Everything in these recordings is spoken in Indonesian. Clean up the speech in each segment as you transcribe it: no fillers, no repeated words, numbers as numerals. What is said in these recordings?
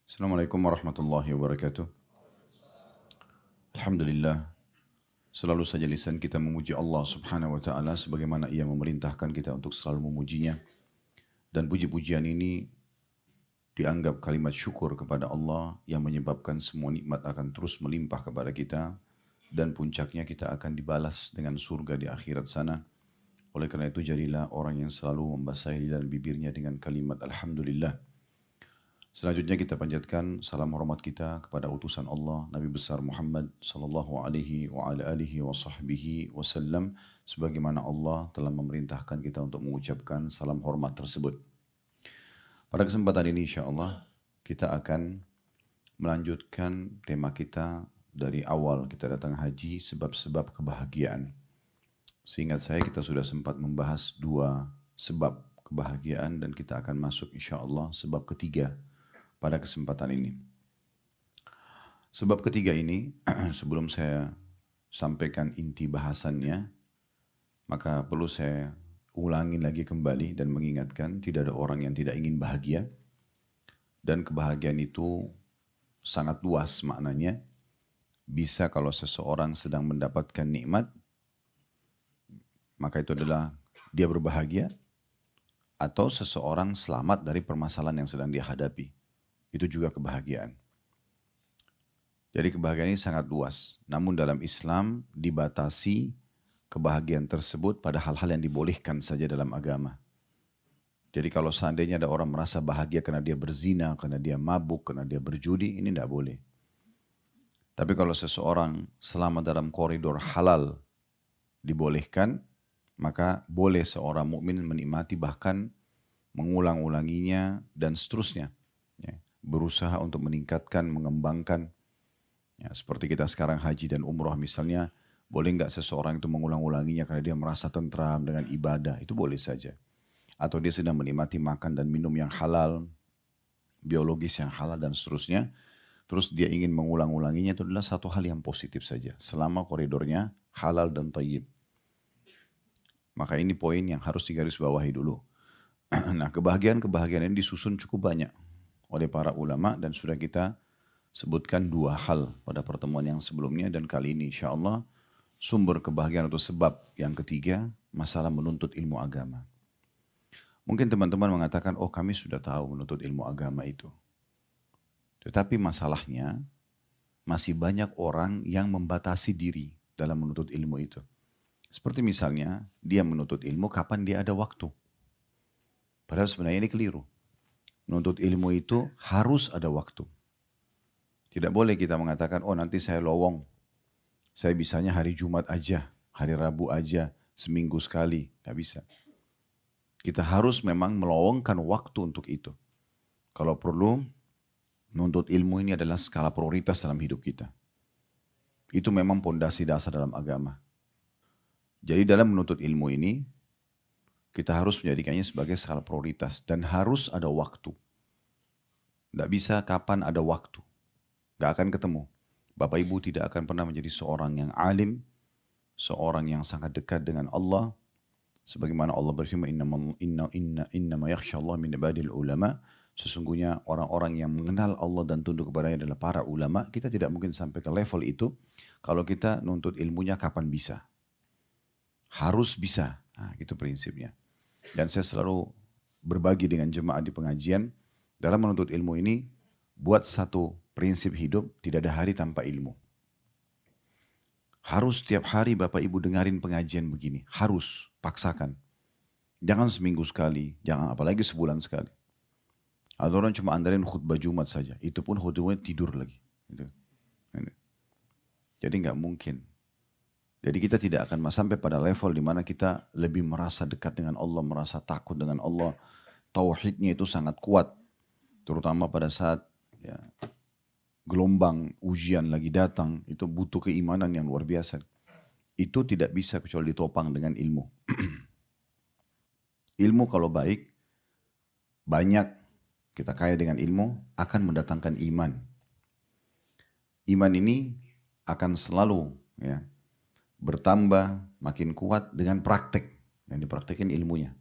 Assalamualaikum warahmatullahi wabarakatuh. Alhamdulillah, selalu saja lisan kita memuji Allah subhanahu wa ta'ala sebagaimana ia memerintahkan kita untuk selalu memujinya. Dan puji-pujian ini dianggap kalimat syukur kepada Allah yang menyebabkan semua nikmat akan terus melimpah kepada kita. Dan puncaknya kita akan dibalas dengan surga di akhirat sana. Oleh karena itu jadilah orang yang selalu membasahi lidah dan bibirnya dengan kalimat Alhamdulillah. Selanjutnya kita panjatkan salam hormat kita kepada utusan Allah Nabi besar Muhammad sallallahu alaihi wa ala alihi wa sahbihi wasallam sebagaimana Allah telah memerintahkan kita untuk mengucapkan salam hormat tersebut. Pada kesempatan ini insyaallah kita akan melanjutkan tema kita dari awal kita datang haji sebab-sebab kebahagiaan. Seingat saya kita sudah sempat membahas dua sebab kebahagiaan dan kita akan masuk insyaallah sebab ketiga pada kesempatan ini. Sebab ketiga ini, sebelum saya sampaikan inti bahasannya, maka perlu saya ulangi lagi kembali dan mengingatkan tidak ada orang yang tidak ingin bahagia. Dan kebahagiaan itu sangat luas maknanya. Bisa kalau seseorang sedang mendapatkan nikmat, maka itu adalah dia berbahagia. Atau seseorang selamat dari permasalahan yang sedang dia hadapi. Itu juga kebahagiaan. Jadi kebahagiaan ini sangat luas. Namun dalam Islam dibatasi kebahagiaan tersebut pada hal-hal yang dibolehkan saja dalam agama. Jadi kalau seandainya ada orang merasa bahagia karena dia berzina, karena dia mabuk, karena dia berjudi, ini tidak boleh. Tapi kalau seseorang selama dalam koridor halal dibolehkan, maka boleh seorang mukmin menikmati bahkan mengulang-ulanginya dan seterusnya. Ya, berusaha untuk meningkatkan, mengembangkan. Ya, seperti kita sekarang haji dan umroh misalnya, boleh nggak seseorang itu mengulang-ulanginya karena dia merasa tentram dengan ibadah, itu boleh saja. Atau dia sedang menikmati makan dan minum yang halal, biologis yang halal dan seterusnya, terus dia ingin mengulang-ulanginya, itu adalah satu hal yang positif saja, selama koridornya halal dan thayyib. Maka ini poin yang harus digarisbawahi dulu. Nah, kebahagiaan-kebahagiaan ini disusun cukup banyak oleh para ulama dan sudah kita sebutkan dua hal pada pertemuan yang sebelumnya dan kali ini insya Allah sumber kebahagiaan atau sebab yang ketiga masalah menuntut ilmu agama. Mungkin teman-teman mengatakan, oh kami sudah tahu menuntut ilmu agama itu. Tetapi masalahnya masih banyak orang yang membatasi diri dalam menuntut ilmu itu. Seperti misalnya dia menuntut ilmu kapan dia ada waktu. Padahal sebenarnya ini keliru. Menuntut ilmu itu harus ada waktu. Tidak boleh kita mengatakan, oh nanti saya lowong. Saya bisanya hari Jumat aja, hari Rabu aja, seminggu sekali. Gak bisa. Kita harus memang melowongkan waktu untuk itu. Kalau perlu, menuntut ilmu ini adalah skala prioritas dalam hidup kita. Itu memang pondasi dasar dalam agama. Jadi dalam menuntut ilmu ini, kita harus menjadikannya sebagai skala prioritas. Dan harus ada waktu. Tidak bisa kapan ada waktu. Tidak akan ketemu. Bapak Ibu tidak akan pernah menjadi seorang yang alim. Seorang yang sangat dekat dengan Allah. Sebagaimana Allah berfirman, innama yakhsha Allah min ibadil ulama. Sesungguhnya orang-orang yang mengenal Allah dan tunduk kepadanya adalah para ulama. Kita tidak mungkin sampai ke level itu. Kalau kita nuntut ilmunya kapan bisa. Harus bisa. Nah, itu prinsipnya. Dan saya selalu berbagi dengan jemaah di pengajian. Dalam menuntut ilmu ini, buat satu prinsip hidup, tidak ada hari tanpa ilmu. Harus setiap hari Bapak Ibu dengarin pengajian begini. Harus, paksakan. Jangan seminggu sekali, jangan apalagi sebulan sekali. Ada orang cuma andalin khutbah Jumat saja. Itu pun khutbahnya tidur lagi. Jadi nggak mungkin. Jadi kita tidak akan sampai pada level di mana kita lebih merasa dekat dengan Allah, merasa takut dengan Allah. Tauhidnya itu sangat kuat. Terutama pada saat ya, gelombang ujian lagi datang, itu butuh keimanan yang luar biasa. Itu tidak bisa kecuali ditopang dengan ilmu. Ilmu kalau baik, banyak kita kaya dengan ilmu, akan mendatangkan iman. Iman ini akan selalu ya, bertambah, makin kuat dengan praktek. Yang dipraktekin ilmunya.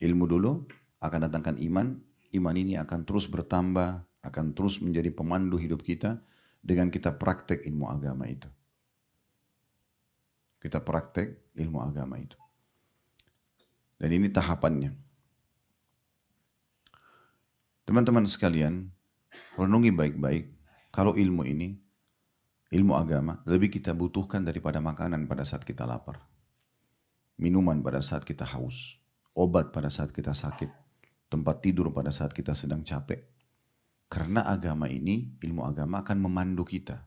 Ilmu dulu akan datangkan iman. Iman ini akan terus bertambah, akan terus menjadi pemandu hidup kita dengan kita praktek ilmu agama itu. Kita praktek ilmu agama itu. Dan ini tahapannya. Teman-teman sekalian, renungi baik-baik. Kalau ilmu ini, ilmu agama, lebih kita butuhkan daripada makanan pada saat kita lapar. Minuman pada saat kita haus. Obat pada saat kita sakit. Tempat tidur pada saat kita sedang capek. Karena agama ini, ilmu agama akan memandu kita.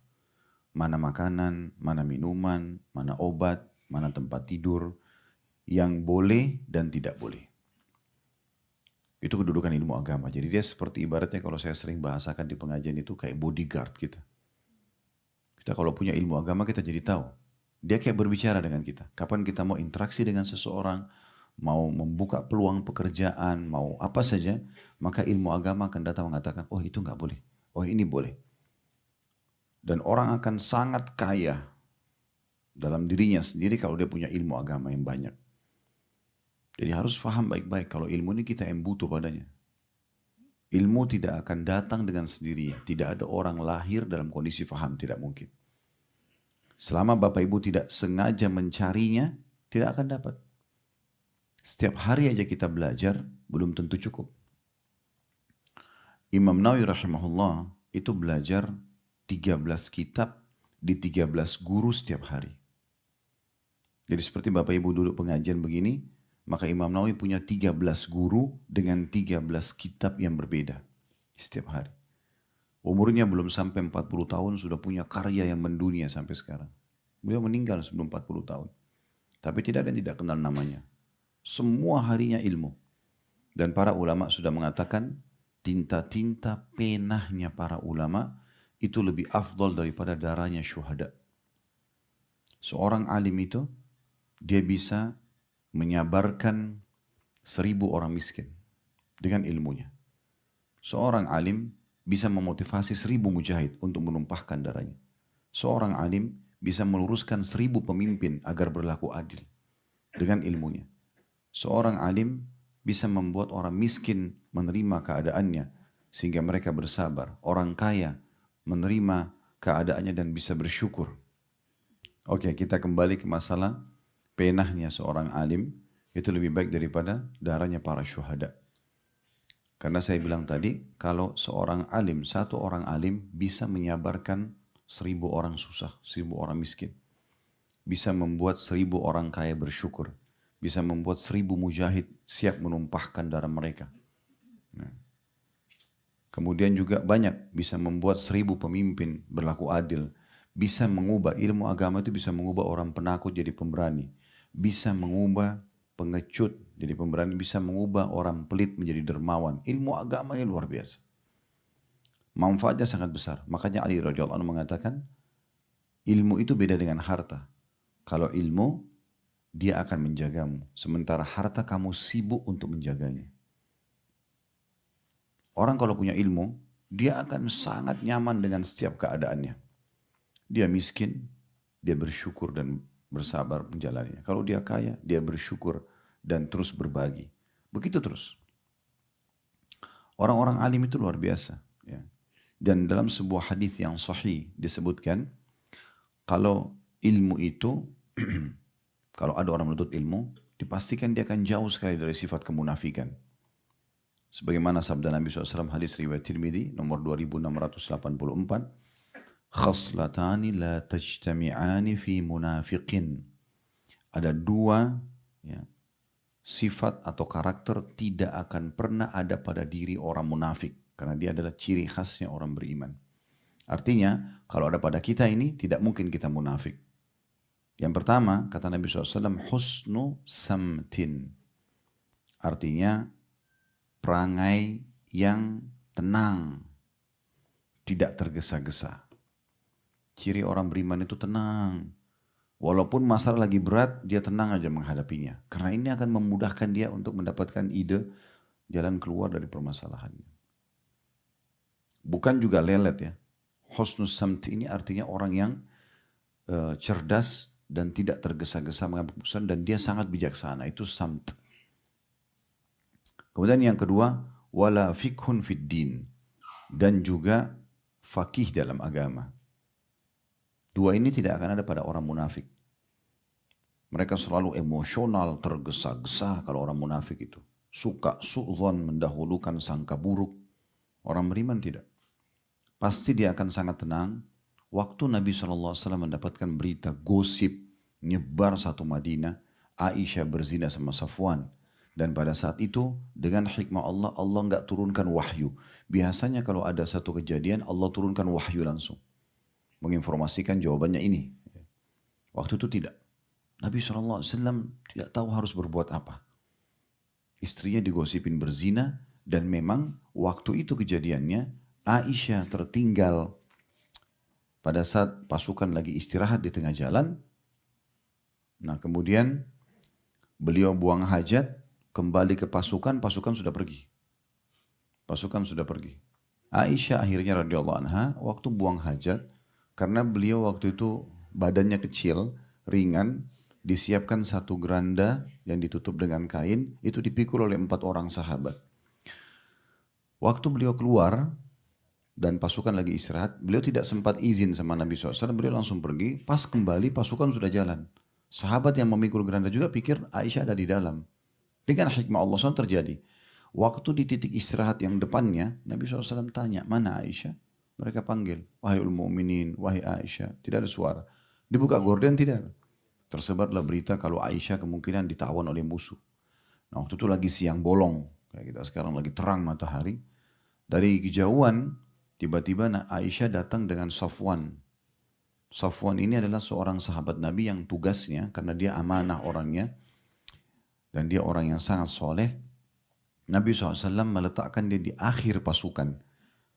Mana makanan, mana minuman, mana obat, mana tempat tidur yang boleh dan tidak boleh. Itu kedudukan ilmu agama. Jadi dia seperti ibaratnya kalau saya sering bahasakan di pengajian itu kayak bodyguard kita. Kita kalau punya ilmu agama kita jadi tahu. Dia kayak berbicara dengan kita. Kapan kita mau interaksi dengan seseorang, mau membuka peluang pekerjaan, mau apa saja, maka ilmu agama akan datang mengatakan, oh itu nggak boleh, oh ini boleh. Dan orang akan sangat kaya dalam dirinya sendiri kalau dia punya ilmu agama yang banyak. Jadi harus paham baik-baik kalau ilmu ini kita yang butuh padanya. Ilmu tidak akan datang dengan sendirinya. Tidak ada orang lahir dalam kondisi paham, tidak mungkin. Selama Bapak Ibu tidak sengaja mencarinya, tidak akan dapat. Setiap hari aja kita belajar, belum tentu cukup. Imam Nawawi rahimahullah itu belajar 13 kitab di 13 guru setiap hari. Jadi seperti Bapak Ibu duduk pengajian begini, maka Imam Nawawi punya 13 guru dengan 13 kitab yang berbeda setiap hari. Umurnya belum sampai 40 tahun sudah punya karya yang mendunia sampai sekarang. Beliau meninggal sebelum 40 tahun. Tapi tidak ada yang tidak kenal namanya. Semua harinya ilmu. Dan para ulama sudah mengatakan tinta-tinta penahnya para ulama itu lebih afdal daripada darahnya syuhada. Seorang alim itu dia bisa menyabarkan 1000 orang miskin dengan ilmunya. Seorang alim bisa memotivasi 1000 mujahid untuk menumpahkan darahnya. Seorang alim bisa meluruskan 1000 pemimpin agar berlaku adil dengan ilmunya. Seorang alim bisa membuat orang miskin menerima keadaannya sehingga mereka bersabar. Orang kaya menerima keadaannya dan bisa bersyukur. Oke, kita kembali ke masalah penahnya seorang alim itu lebih baik daripada darahnya para syuhada. Karena saya bilang tadi, kalau seorang alim, satu orang alim bisa menyabarkan 1000 orang susah, 1000 orang miskin. Bisa membuat 1000 orang kaya bersyukur. Bisa membuat 1000 mujahid siap menumpahkan darah mereka. Nah. Kemudian juga banyak bisa membuat 1000 pemimpin berlaku adil. Bisa mengubah, ilmu agama itu bisa mengubah orang penakut jadi pemberani. Bisa mengubah pengecut jadi pemberani. Bisa mengubah orang pelit menjadi dermawan. Ilmu agama ini luar biasa. Manfaatnya sangat besar. Makanya Ali radhiyallahu anhu mengatakan, ilmu itu beda dengan harta. Kalau ilmu, dia akan menjagamu. Sementara harta kamu sibuk untuk menjaganya. Orang kalau punya ilmu, dia akan sangat nyaman dengan setiap keadaannya. Dia miskin, dia bersyukur dan bersabar menjalaninya. Kalau dia kaya, dia bersyukur dan terus berbagi. Begitu terus. Orang-orang alim itu luar biasa. Ya. Dan dalam sebuah hadis yang sahih disebutkan, kalau ilmu itu, kalau ada orang menuntut ilmu, dipastikan dia akan jauh sekali dari sifat kemunafikan. Sebagaimana sabda Nabi SAW hadis riwayat Tirmidzi nomor 2684, khaslatani la tajtami'ani fi munafiqin. Ada dua ya, sifat atau karakter tidak akan pernah ada pada diri orang munafik. Karena dia adalah ciri khasnya orang beriman. Artinya kalau ada pada kita ini tidak mungkin kita munafik. Yang pertama kata Nabi SAW husnu samtin. Artinya perangai yang tenang, tidak tergesa-gesa. Ciri orang beriman itu tenang. Walaupun masalah lagi berat, dia tenang aja menghadapinya. Karena ini akan memudahkan dia untuk mendapatkan ide jalan keluar dari permasalahannya. Bukan juga lelet ya. Husnul samt ini artinya orang yang cerdas dan tidak tergesa-gesa mengambil keputusan dan dia sangat bijaksana. Itu samt. Kemudian yang kedua, wala fikhun fid din. dan juga fakih dalam agama. Dua ini tidak akan ada pada orang munafik. Mereka selalu emosional, tergesa-gesa kalau orang munafik itu. Suka su'zon, mendahulukan sangka buruk. Orang beriman tidak. Pasti dia akan sangat tenang. Waktu Nabi SAW mendapatkan berita gosip nyebar satu Madinah, Aisyah berzina sama Safwan. Dan pada saat itu dengan hikmah Allah, Allah nggak turunkan wahyu. Biasanya kalau ada satu kejadian, Allah turunkan wahyu langsung. Menginformasikan jawabannya ini. Waktu itu tidak. Nabi SAW tidak tahu harus berbuat apa. Istrinya digosipin berzina dan memang waktu itu kejadiannya Aisyah tertinggal pada saat pasukan lagi istirahat di tengah jalan. Nah kemudian beliau buang hajat, kembali ke pasukan, pasukan sudah pergi. Pasukan sudah pergi. Aisyah akhirnya radhiyallahu anha waktu buang hajat, karena beliau waktu itu badannya kecil, ringan, disiapkan satu geranda yang ditutup dengan kain, itu dipikul oleh 4 orang sahabat. Waktu beliau keluar dan pasukan lagi istirahat, beliau tidak sempat izin sama Nabi SAW, beliau langsung pergi, pas kembali pasukan sudah jalan. Sahabat yang memikul geranda juga pikir Aisyah ada di dalam. Dengan hikmah Allah SWT terjadi. Waktu di titik istirahat yang depannya, Nabi SAW tanya, mana Aisyah? Mereka panggil, wahai ul-mu'minin, wahai Aisyah. Tidak ada suara. Dibuka gorden, tidak ada. Tersebarlah berita kalau Aisyah kemungkinan ditawan oleh musuh. Nah waktu itu lagi siang bolong. Kayak kita sekarang lagi terang matahari. Dari kejauhan, tiba-tiba Aisyah datang dengan Safwan. Safwan ini adalah seorang sahabat Nabi yang tugasnya, karena dia amanah orangnya, dan dia orang yang sangat soleh. Nabi SAW meletakkan dia di akhir pasukan.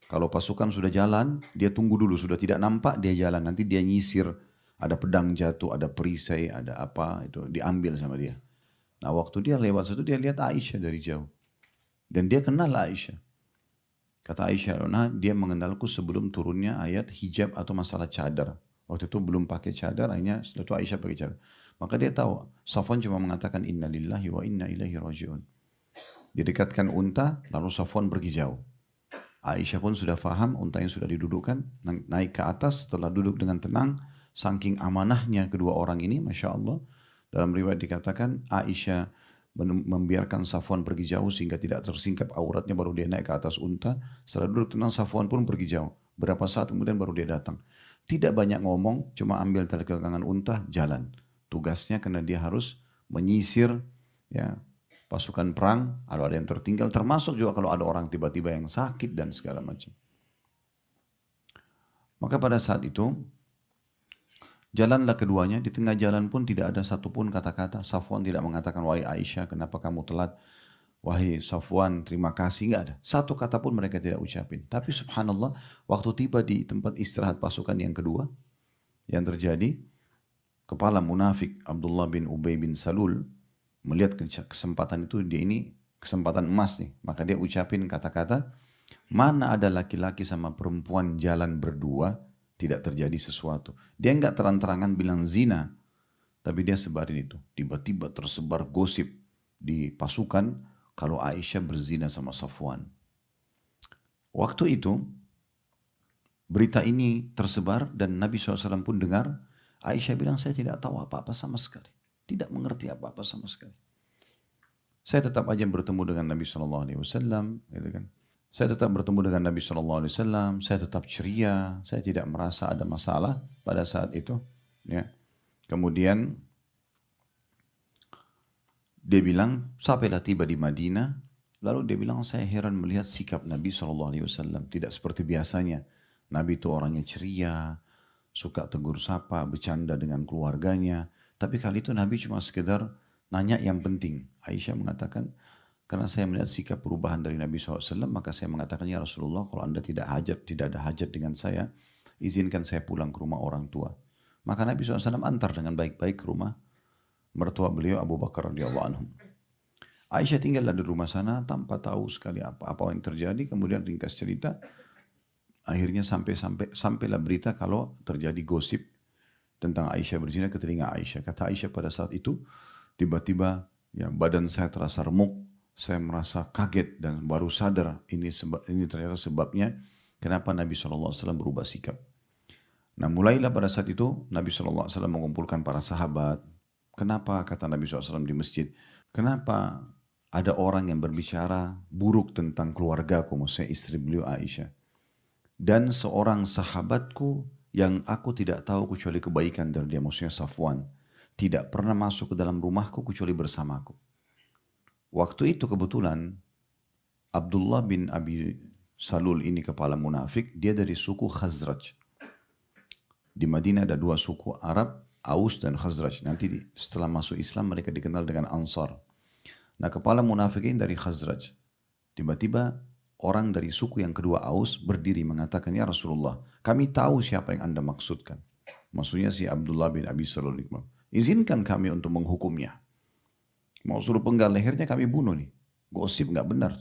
Kalau pasukan sudah jalan, dia tunggu dulu. Sudah tidak nampak, dia jalan. Nanti dia nyisir. Ada pedang jatuh, ada perisai, ada apa. Itu diambil sama dia. Nah waktu dia lewat situ, dia lihat Aisyah dari jauh. Dan dia kenal Aisyah. Kata Aisyah, nah dia mengenalku sebelum turunnya ayat hijab atau masalah cadar. Waktu itu belum pakai cadar, akhirnya setelah itu Aisyah pakai cadar. Maka dia tahu, Safwan cuma mengatakan inna lillahi wa inna ilaihi raji'un. Didekatkan unta, lalu Safwan pergi jauh. Aisyah pun sudah faham, unta yang sudah didudukkan, naik ke atas, setelah duduk dengan tenang, saking amanahnya kedua orang ini, Masya Allah. Dalam riwayat dikatakan, Aisyah membiarkan Safwan pergi jauh sehingga tidak tersingkap auratnya, baru dia naik ke atas unta. Setelah duduk tenang, Safwan pun pergi jauh. Berapa saat kemudian baru dia datang. Tidak banyak ngomong, cuma ambil tali kekangan unta, jalan. Tugasnya karena dia harus menyisir ya pasukan perang, kalau ada yang tertinggal, termasuk juga kalau ada orang tiba-tiba yang sakit dan segala macam. Maka pada saat itu, jalanlah keduanya, di tengah jalan pun tidak ada satupun kata-kata. Safwan tidak mengatakan, wahai Aisyah, kenapa kamu telat? Wahai Safwan, terima kasih. Enggak ada. Satu kata pun mereka tidak ucapin. Tapi subhanallah, waktu tiba di tempat istirahat pasukan yang kedua, yang terjadi, kepala munafik Abdullah bin Ubay bin Salul melihat kesempatan itu, dia ini kesempatan emas nih. Maka dia ucapin kata-kata, mana ada laki-laki sama perempuan jalan berdua, tidak terjadi sesuatu. Dia enggak terang-terangan bilang zina, tapi dia sebarin itu. Tiba-tiba tersebar gosip di pasukan kalau Aisyah berzina sama Safwan. Waktu itu berita ini tersebar dan Nabi SAW pun dengar. Aisyah bilang, saya tidak tahu apa-apa sama sekali. Tidak mengerti apa-apa sama sekali. Saya tetap aja bertemu dengan Nabi SAW. Gitu kan. Saya tetap bertemu dengan Nabi SAW. Saya tetap ceria. Saya tidak merasa ada masalah pada saat itu. Ya. Kemudian dia bilang, sampailah tiba di Madinah. Lalu dia bilang, saya heran melihat sikap Nabi SAW. Tidak seperti biasanya. Nabi itu orangnya ceria, suka tegur sapa, bercanda dengan keluarganya. Tapi kali itu Nabi cuma sekedar nanya yang penting. Aisyah mengatakan, karena saya melihat sikap perubahan dari Nabi SAW, maka saya mengatakan, ya Rasulullah, kalau anda tidak ada hajat dengan saya, izinkan saya pulang ke rumah orang tua. Maka Nabi SAW antar dengan baik-baik ke rumah mertua beliau Abu Bakar radhiyallahu anhu. Aisyah tinggallah di rumah sana tanpa tahu sekali apa yang terjadi. Kemudian ringkas cerita, akhirnya sampailah berita kalau terjadi gosip tentang Aisyah berzina ke telinga Aisyah. Kata Aisyah pada saat itu, tiba-tiba ya badan saya terasa remuk, saya merasa kaget dan baru sadar ini ternyata sebabnya kenapa Nabi SAW berubah sikap. Nah mulailah pada saat itu Nabi SAW mengumpulkan para sahabat. Kenapa kata Nabi SAW di masjid? Kenapa ada orang yang berbicara buruk tentang keluargaku, maksudnya istri beliau Aisyah. Dan seorang sahabatku yang aku tidak tahu kecuali kebaikan dari dia, maksudnya Safwan. Tidak pernah masuk ke dalam rumahku kecuali bersamaku. Waktu itu kebetulan Abdullah bin Abi Salul ini kepala munafik, dia dari suku Khazraj. Di Madinah ada dua suku Arab, Aus dan Khazraj. Nanti setelah masuk Islam mereka dikenal dengan Ansar. Nah kepala munafik ini dari Khazraj. Tiba-tiba orang dari suku yang kedua Aus berdiri mengatakan, ya Rasulullah, kami tahu siapa yang anda maksudkan. Maksudnya si Abdullah bin Abi Salul. Izinkan kami untuk menghukumnya. Mau suruh penggal lehernya kami bunuh nih. Gosip nggak benar.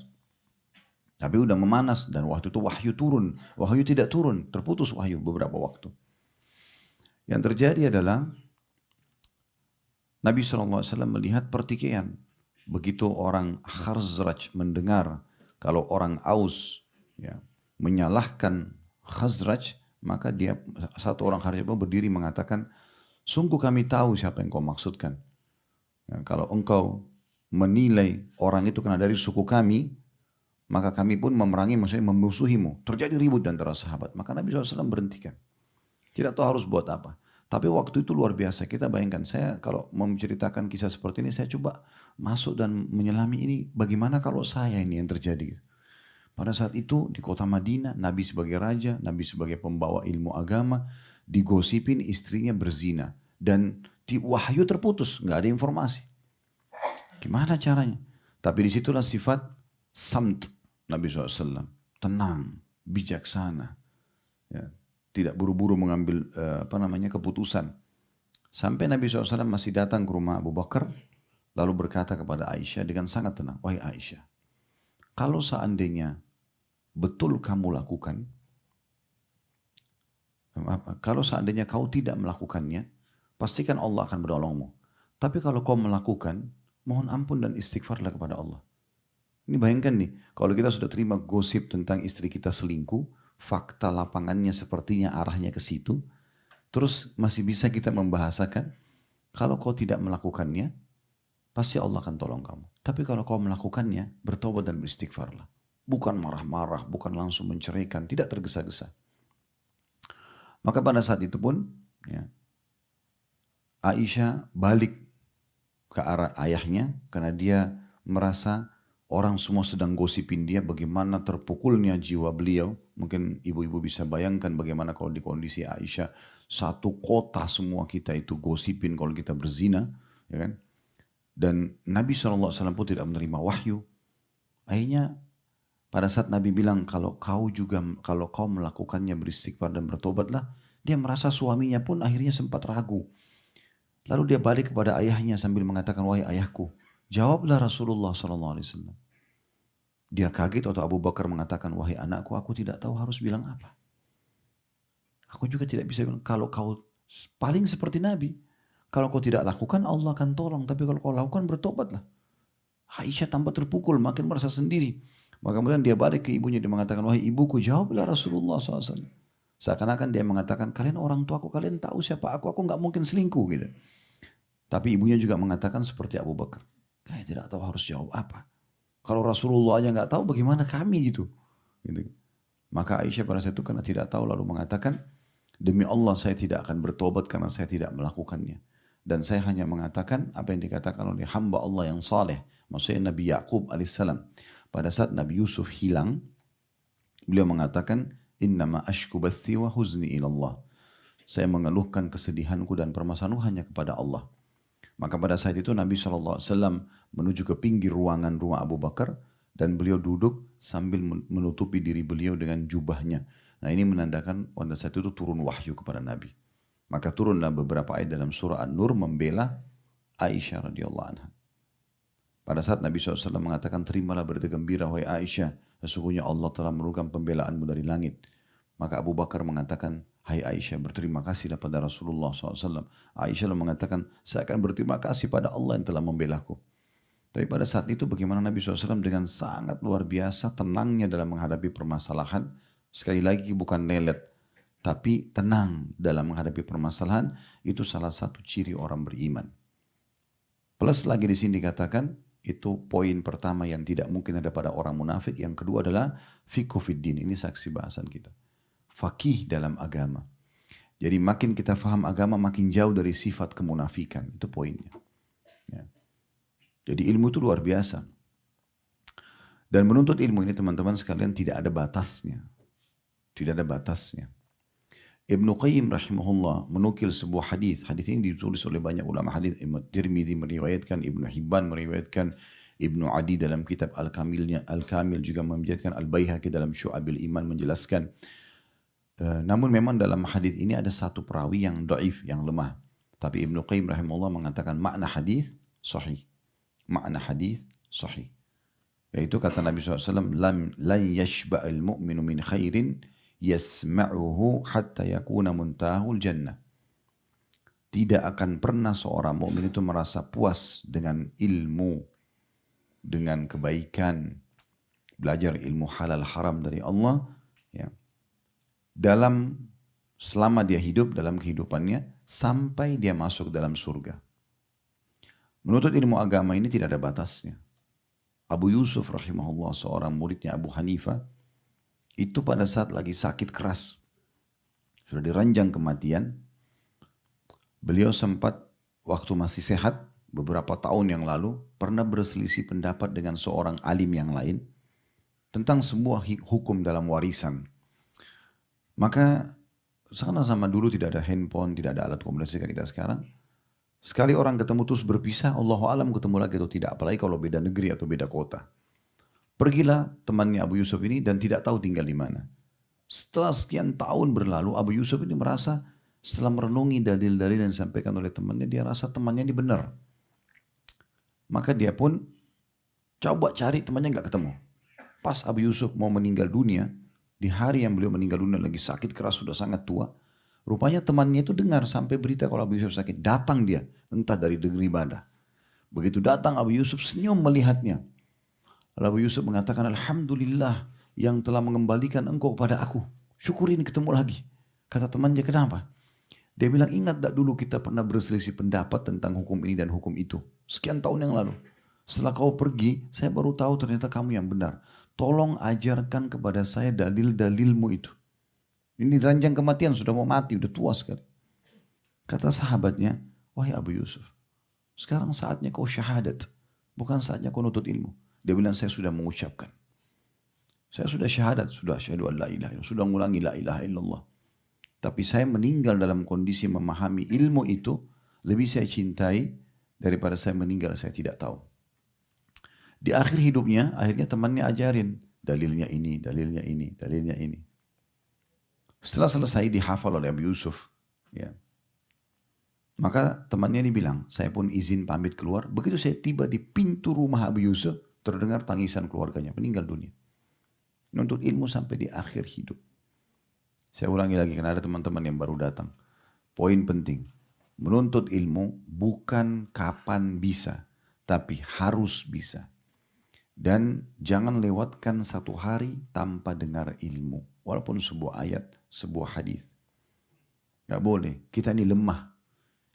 Tapi udah memanas dan waktu itu wahyu turun. Wahyu tidak turun, terputus wahyu beberapa waktu. Yang terjadi adalah Nabi SAW melihat pertikaian. Begitu orang Khazraj mendengar kalau orang Aus ya, menyalahkan Khazraj, maka dia satu orang Khazraj berdiri mengatakan, sungguh kami tahu siapa yang kau maksudkan. Ya, kalau engkau menilai orang itu karena dari suku kami, maka kami pun memerangi, maksudnya memusuhimu. Terjadi ribut antara sahabat. Maka Nabi SAW berhentikan. Tidak tahu harus buat apa. Tapi waktu itu luar biasa. Kita bayangkan, saya kalau menceritakan kisah seperti ini, saya coba masuk dan menyelami ini. Bagaimana kalau saya ini yang terjadi? Pada saat itu di kota Madinah, Nabi sebagai raja, Nabi sebagai pembawa ilmu agama, digosipin istrinya berzina. Dan wahyu terputus, nggak ada informasi. Gimana caranya? Tapi disitulah sifat samt Nabi SAW. Tenang, bijaksana. Ya, tidak buru-buru mengambil keputusan. Sampai Nabi SAW masih datang ke rumah Abu Bakar, lalu berkata kepada Aisyah dengan sangat tenang, wahai Aisyah, kalau seandainya betul kamu lakukan, kalau seandainya kau tidak melakukannya, pastikan Allah akan menolongmu. Tapi kalau kau melakukan, mohon ampun dan istighfarlah kepada Allah. Ini bayangkan nih, kalau kita sudah terima gosip tentang istri kita selingkuh, fakta lapangannya sepertinya arahnya ke situ, terus masih bisa kita membahasakan, kalau kau tidak melakukannya, pasti Allah akan tolong kamu. Tapi kalau kau melakukannya, bertobat dan beristighfarlah. Bukan marah-marah, bukan langsung menceraikan, tidak tergesa-gesa. Maka pada saat itu pun, ya, Aisyah balik ke arah ayahnya, karena dia merasa orang semua sedang gosipin dia, bagaimana terpukulnya jiwa beliau. Mungkin ibu-ibu bisa bayangkan bagaimana kalau di kondisi Aisyah, satu kota semua kita itu gosipin kalau kita berzina. Ya kan? Dan Nabi SAW pun tidak menerima wahyu. Akhirnya pada saat Nabi bilang, kalau kau melakukannya beristighfar dan bertobatlah, dia merasa suaminya pun akhirnya sempat ragu. Lalu dia balik kepada ayahnya sambil mengatakan, wahai ayahku, jawablah Rasulullah SAW. Dia kaget atau Abu Bakar mengatakan, wahai anakku, aku tidak tahu harus bilang apa. Aku juga tidak bisa bilang, kalau kau paling seperti Nabi, kalau kau tidak lakukan Allah akan tolong, tapi kalau kau lakukan bertobatlah. Aisyah tambah terpukul, makin merasa sendiri. Maka kemudian dia balik ke ibunya, dia mengatakan, wahai ibuku, jawablah Rasulullah SAW. Seakan-akan dia mengatakan, kalian orang tuaku, kalian tahu siapa aku nggak mungkin selingkuh gitu. Tapi ibunya juga mengatakan seperti Abu Bakar. Kayak tidak tahu harus jawab apa. Kalau Rasulullah aja nggak tahu, bagaimana kami gitu. Maka Aisyah pada saat itu karena tidak tahu lalu mengatakan, demi Allah saya tidak akan bertobat karena saya tidak melakukannya. Dan saya hanya mengatakan apa yang dikatakan oleh hamba Allah yang saleh. Maksudnya Nabi Yaqub alaihissalam. Pada saat Nabi Yusuf hilang, beliau mengatakan, innama ashku bathi wa huzni ilallah. Saya mengeluhkan kesedihanku dan permasalahanku hanya kepada Allah. Maka pada saat itu Nabi SAW menuju ke pinggir ruangan rumah Abu Bakar dan beliau duduk sambil menutupi diri beliau dengan jubahnya. Nah ini menandakan pada saat itu turun wahyu kepada Nabi. Maka turunlah beberapa ayat dalam surah An-Nur membela Aisyah radhiyallahu anha. Pada saat Nabi SAW mengatakan, terimalah berita gembira wahai Aisyah, sesungguhnya Allah telah menurunkan pembelaanmu dari langit. Maka Abu Bakar mengatakan, hai Aisyah, berterima kasihlah pada Rasulullah SAW. Aisyah mengatakan, saya akan berterima kasih pada Allah yang telah membelaku. Tapi pada saat itu bagaimana Nabi SAW dengan sangat luar biasa tenangnya dalam menghadapi permasalahan. Sekali lagi bukan lelet, tapi tenang dalam menghadapi permasalahan. Itu salah satu ciri orang beriman. Plus lagi di sini dikatakan, itu poin pertama yang tidak mungkin ada pada orang munafik. Yang kedua adalah fiqhu fiddin. Ini saksi bahasan kita. Fakih dalam agama. Jadi makin kita faham agama, makin jauh dari sifat kemunafikan. Itu poinnya. Ya. Jadi ilmu itu luar biasa. Dan menuntut ilmu ini teman-teman sekalian tidak ada batasnya. Tidak ada batasnya. Ibnu Qayyim rahimahullah menukil sebuah hadis. Hadis ini ditulis oleh banyak ulama hadis. Imam Tirmidzi meriwayatkan, Ibnu Hibban meriwayatkan, Ibnu Adi dalam kitab Al-Kamilnya, Al-Kamil juga meriwayatkan, Al-Baihaqi dalam Syu'abil Iman menjelaskan. Namun memang dalam hadis ini ada satu perawi yang dhaif, yang lemah. Tapi Ibnu Qayyim rahimahullah mengatakan makna hadis sahih. Makna hadis sahih. Yaitu kata Nabi SAW, lan yashba'al mu'minu min khairin yasma'uhu hatta yakuna muntahul jannah. Tidak akan pernah seorang mukmin itu merasa puas dengan ilmu, dengan kebaikan, belajar ilmu halal haram dari Allah, ya, dalam selama dia hidup dalam kehidupannya sampai dia masuk dalam surga. Menuntut ilmu agama ini tidak ada batasnya. Abu Yusuf rahimahullah, seorang muridnya Abu Hanifah, itu pada saat lagi sakit keras, sudah diranjang kematian, beliau sempat waktu masih sehat, beberapa tahun yang lalu, pernah berselisih pendapat dengan seorang alim yang lain, tentang sebuah hukum dalam warisan. Maka, sama dulu tidak ada handphone, tidak ada alat komunikasi kita sekarang. Sekali orang ketemu terus berpisah, Allahu alam ketemu lagi atau tidak, apalagi kalau beda negeri atau beda kota. Pergilah temannya Abu Yusuf ini dan tidak tahu tinggal di mana. Setelah sekian tahun berlalu, Abu Yusuf ini merasa setelah merenungi dalil-dalil yang disampaikan oleh temannya, dia rasa temannya ini benar. Maka dia pun coba cari temannya, nggak ketemu. Pas Abu Yusuf mau meninggal dunia, di hari yang beliau meninggal dunia lagi sakit keras, sudah sangat tua. Rupanya temannya itu dengar sampai berita kalau Abu Yusuf sakit. Datang dia, entah dari negeri mana. Begitu datang Abu Yusuf senyum melihatnya. Lalu Abu Yusuf mengatakan, Alhamdulillah yang telah mengembalikan engkau kepada aku. Syukurin ketemu lagi. Kata temannya, kenapa? Dia bilang, ingat tak dulu kita pernah berselisih pendapat tentang hukum ini dan hukum itu. Sekian tahun yang lalu. Setelah kau pergi, saya baru tahu ternyata kamu yang benar. Tolong ajarkan kepada saya dalil-dalilmu itu. Ini ranjang kematian, sudah mau mati, udah tua sekali. Kata sahabatnya, wahai Abu Yusuf, sekarang saatnya kau syahadat. Bukan saatnya kau nutut ilmu. Dia bilang, saya sudah mengucapkan. Saya sudah syahadat, sudah syahadu an la ilaha illallah, sudah mengulangi la ilaha illallah. Tapi saya meninggal dalam kondisi memahami ilmu itu, lebih saya cintai daripada saya meninggal saya tidak tahu. Di akhir hidupnya, akhirnya temannya ajarin, dalilnya ini, dalilnya ini, dalilnya ini. Setelah selesai dihafal oleh Abu Yusuf, ya. Maka temannya ini bilang, saya pun izin pamit keluar. Begitu saya tiba di pintu rumah Abu Yusuf, terdengar tangisan keluarganya, meninggal dunia. Nuntut ilmu sampai di akhir hidup. Saya ulangi lagi karena ada teman-teman yang baru datang. Poin penting, menuntut ilmu bukan kapan bisa, tapi harus bisa. Dan jangan lewatkan satu hari tanpa dengar ilmu. Walaupun sebuah ayat, sebuah hadis. Gak boleh, kita ini lemah.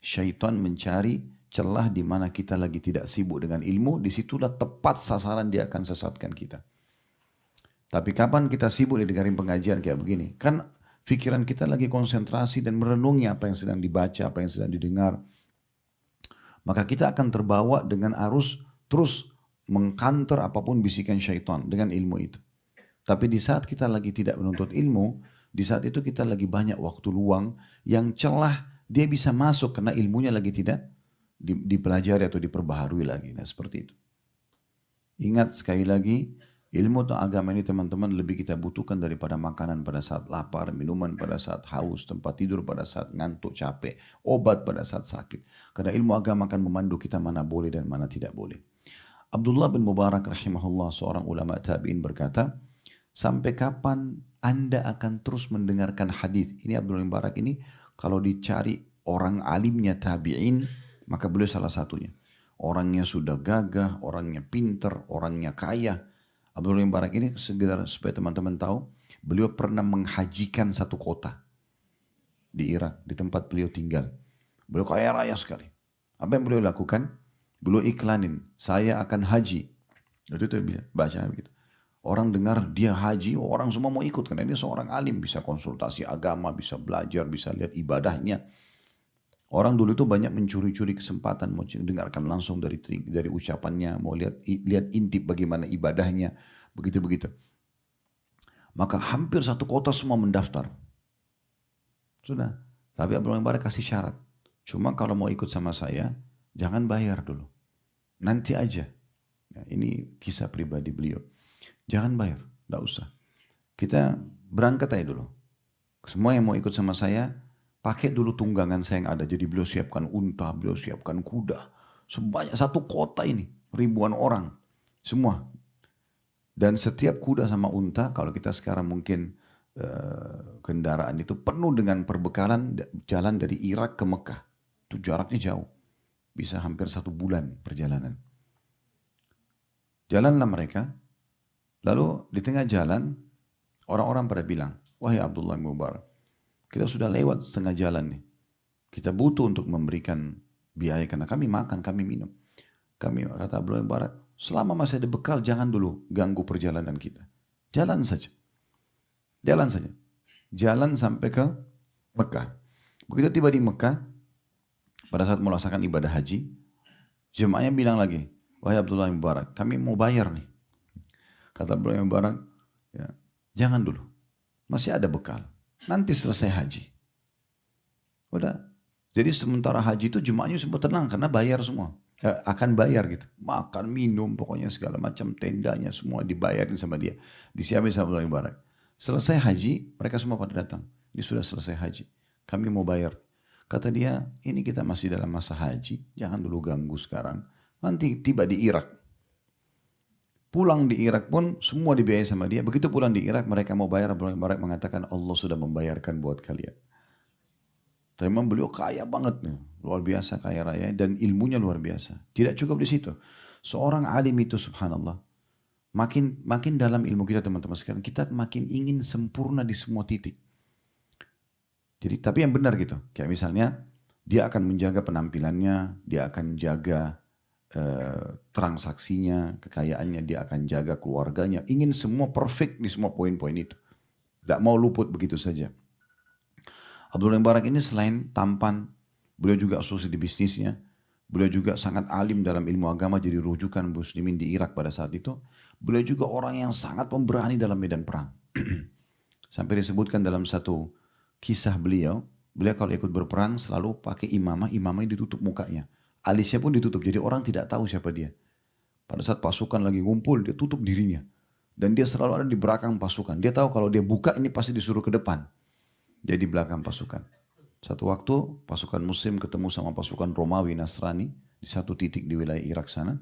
Syaitan mencari celah di mana kita lagi tidak sibuk dengan ilmu, disitulah tepat sasaran dia akan sesatkan kita. Tapi kapan kita sibuk di dengerin pengajian kayak begini? Kan pikiran kita lagi konsentrasi dan merenungi apa yang sedang dibaca, apa yang sedang didengar. Maka kita akan terbawa dengan arus terus mengkanter apapun bisikan syaitan dengan ilmu itu. Tapi di saat kita lagi tidak menuntut ilmu, di saat itu kita lagi banyak waktu luang yang celah dia bisa masuk karena ilmunya lagi tidak dipelajari atau diperbaharui lagi. Nah seperti itu. Ingat sekali lagi, ilmu atau agama ini teman-teman lebih kita butuhkan daripada makanan pada saat lapar, minuman pada saat haus, tempat tidur pada saat ngantuk, capek, obat pada saat sakit. Karena ilmu agama akan memandu kita mana boleh dan mana tidak boleh. Abdullah bin Mubarak rahimahullah, seorang ulama tabi'in berkata, sampai kapan Anda akan terus mendengarkan hadis? Ini Abdullah bin Mubarak ini kalau dicari orang alimnya tabi'in, maka beliau salah satunya. orangnya sudah gagah, orangnya pinter, orangnya kaya. Abdullah bin Mubarak ini sekedar supaya teman-teman tahu, beliau pernah menghajikan satu kota di Irak, di tempat beliau tinggal. Beliau kaya raya sekali. Apa yang beliau lakukan? Beliau iklanin, saya akan haji. Itu dia baca begitu. Orang dengar dia haji, orang semua mau ikut karena dia seorang alim, bisa konsultasi agama, bisa belajar, bisa lihat ibadahnya. Orang dulu itu banyak mencuri-curi kesempatan mau dengarkan langsung dari ucapannya, mau lihat intip bagaimana ibadahnya, begitu-begitu. Maka hampir satu kota semua mendaftar. Sudah. Tapi Abdullah bin Mubarak kasih syarat. Cuma kalau mau ikut sama saya, jangan bayar dulu. Nanti aja. Ya, ini kisah pribadi beliau. Jangan bayar, tidak usah. Kita berangkat aja dulu. Semua yang mau ikut sama saya, pakai dulu tunggangan saya yang ada. Jadi beliau siapkan unta, beliau siapkan kuda. Sebanyak satu kota ini, ribuan orang. Semua. Dan setiap kuda sama unta, kalau kita sekarang mungkin kendaraan itu penuh dengan perbekalan jalan dari Irak ke Mekah. Itu jaraknya jauh. Bisa hampir 1 bulan perjalanan. Jalanlah mereka. Lalu di tengah jalan, orang-orang pada bilang, wahai Abdullah bin Mubarak, kita sudah lewat setengah jalan nih. Kita butuh untuk memberikan biaya karena kami makan, kami minum. Kami kata Abdullah bin Mubarak, selama masih ada bekal jangan dulu ganggu perjalanan kita. Jalan saja. Jalan saja. Jalan sampai ke Mekah. Begitu tiba di Mekah, pada saat melaksanakan ibadah haji, jemaahnya bilang lagi, wahai Abdullah bin Mubarak, kami mau bayar nih. Kata Abdullah bin Mubarak, ya, jangan dulu. Masih ada bekal. Nanti selesai haji. Udah. Jadi sementara haji itu jemaahnya semua tenang karena bayar semua. Akan bayar gitu. Makan, minum, pokoknya segala macam tendanya semua dibayarin sama dia. Disiapin sama Abdullah bin Mubarak. Selesai haji, mereka semua pada datang. Ini sudah selesai haji. Kami mau bayar. Kata dia, ini kita masih dalam masa haji. Jangan dulu ganggu sekarang. Nanti tiba di Irak. Pulang di Irak pun semua dibiayai sama dia. Begitu pulang di Irak mereka mau bayar. Abdullah bin Mubarak mengatakan Allah sudah membayarkan buat kalian. Tapi memang beliau kaya banget nih. Luar biasa kaya raya dan ilmunya luar biasa. Tidak cukup di situ. Seorang alim itu subhanallah. Makin dalam ilmu kita teman-teman sekalian, kita makin ingin sempurna di semua titik. Jadi tapi yang benar gitu. Kayak misalnya dia akan menjaga penampilannya, dia akan jaga transaksinya, kekayaannya, dia akan jaga keluarganya. Ingin semua perfect di semua poin-poin itu. Tidak mau luput begitu saja. Abdullah bin Mubarak ini selain tampan, beliau juga sukses di bisnisnya. Beliau juga sangat alim dalam ilmu agama, jadi rujukan muslimin di Irak pada saat itu. Beliau juga orang yang sangat pemberani dalam medan perang. Sampai disebutkan dalam satu kisah beliau kalau ikut berperang selalu pakai imamahnya ditutup mukanya. Alisnya pun ditutup, jadi orang tidak tahu siapa dia. Pada saat pasukan lagi ngumpul, dia tutup dirinya. Dan dia selalu ada di belakang pasukan. Dia tahu kalau dia buka ini pasti disuruh ke depan. Dia di belakang pasukan. Satu waktu pasukan muslim ketemu sama pasukan Romawi Nasrani di satu titik di wilayah Irak sana.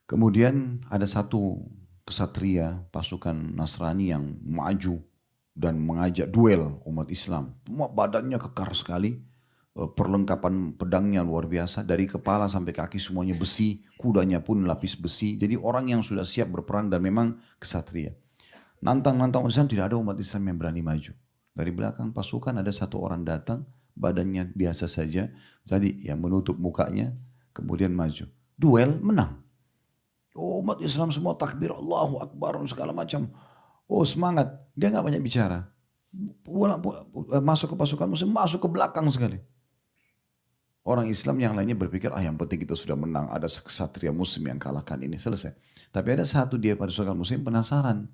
Kemudian ada satu kesatria pasukan Nasrani yang maju dan mengajak duel umat Islam. Badannya kekar sekali, perlengkapan pedangnya luar biasa, dari kepala sampai kaki semuanya besi, kudanya pun lapis besi. Jadi orang yang sudah siap berperang dan memang kesatria. Nantang-nantang Islam, tidak ada umat Islam yang berani maju. Dari belakang pasukan ada satu orang datang, badannya biasa saja, tadi yang menutup mukanya, kemudian maju. Duel, menang. Oh, umat Islam semua takbir, Allahu Akbar, segala macam. Oh, semangat. Dia nggak banyak bicara. Masuk ke pasukan muslim, masuk ke belakang sekali. Orang Islam yang lainnya berpikir, yang penting kita sudah menang, ada kesatria muslim yang kalahkan ini, selesai. Tapi ada satu dia pada pasukan muslim penasaran.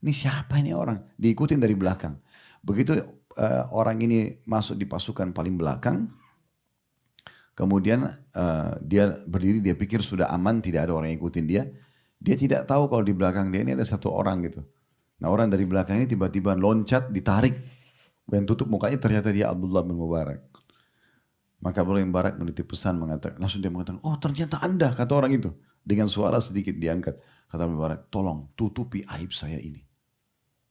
Ini siapa ini orang? Diikutin dari belakang. Begitu orang ini masuk di pasukan paling belakang, kemudian dia berdiri, dia pikir sudah aman, tidak ada orang yang ikutin dia. Dia tidak tahu kalau di belakang dia ini ada satu orang gitu. Nah orang dari belakang ini tiba-tiba loncat, ditarik. Dan tutup mukanya, ternyata dia Abdullah bin Mubarak. Maka Abdullah bin Mubarak menitip pesan, langsung dia mengatakan, oh ternyata Anda, kata orang itu. Dengan suara sedikit diangkat. Kata Abdullah bin Mubarak, tolong tutupi aib saya ini.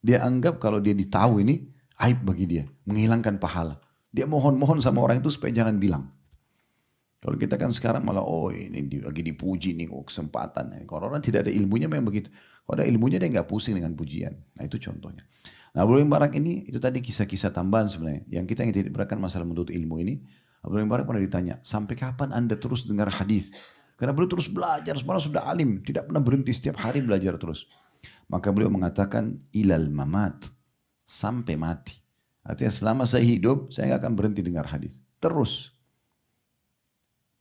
Dia anggap kalau dia ditahu ini, aib bagi dia, menghilangkan pahala. Dia mohon-mohon sama orang itu supaya jangan bilang. Kalau kita kan sekarang malah, oh ini lagi dipuji nih, oh kesempatan. Kalau orang tidak ada ilmunya memang begitu. Kalau ada ilmunya dia nggak pusing dengan pujian. Nah itu contohnya. Nah Abdul Barak ini, itu tadi kisah-kisah tambahan sebenarnya. Yang kita ingin beratkan masalah menuntut ilmu ini. Abdul Barak pernah ditanya, sampai kapan anda terus dengar hadis? Karena beliau terus belajar, sebenarnya sudah alim. Tidak pernah berhenti, setiap hari belajar terus. Maka beliau mengatakan, ilal mamat. Sampai mati. Artinya selama saya hidup, saya nggak akan berhenti dengar hadis. Terus.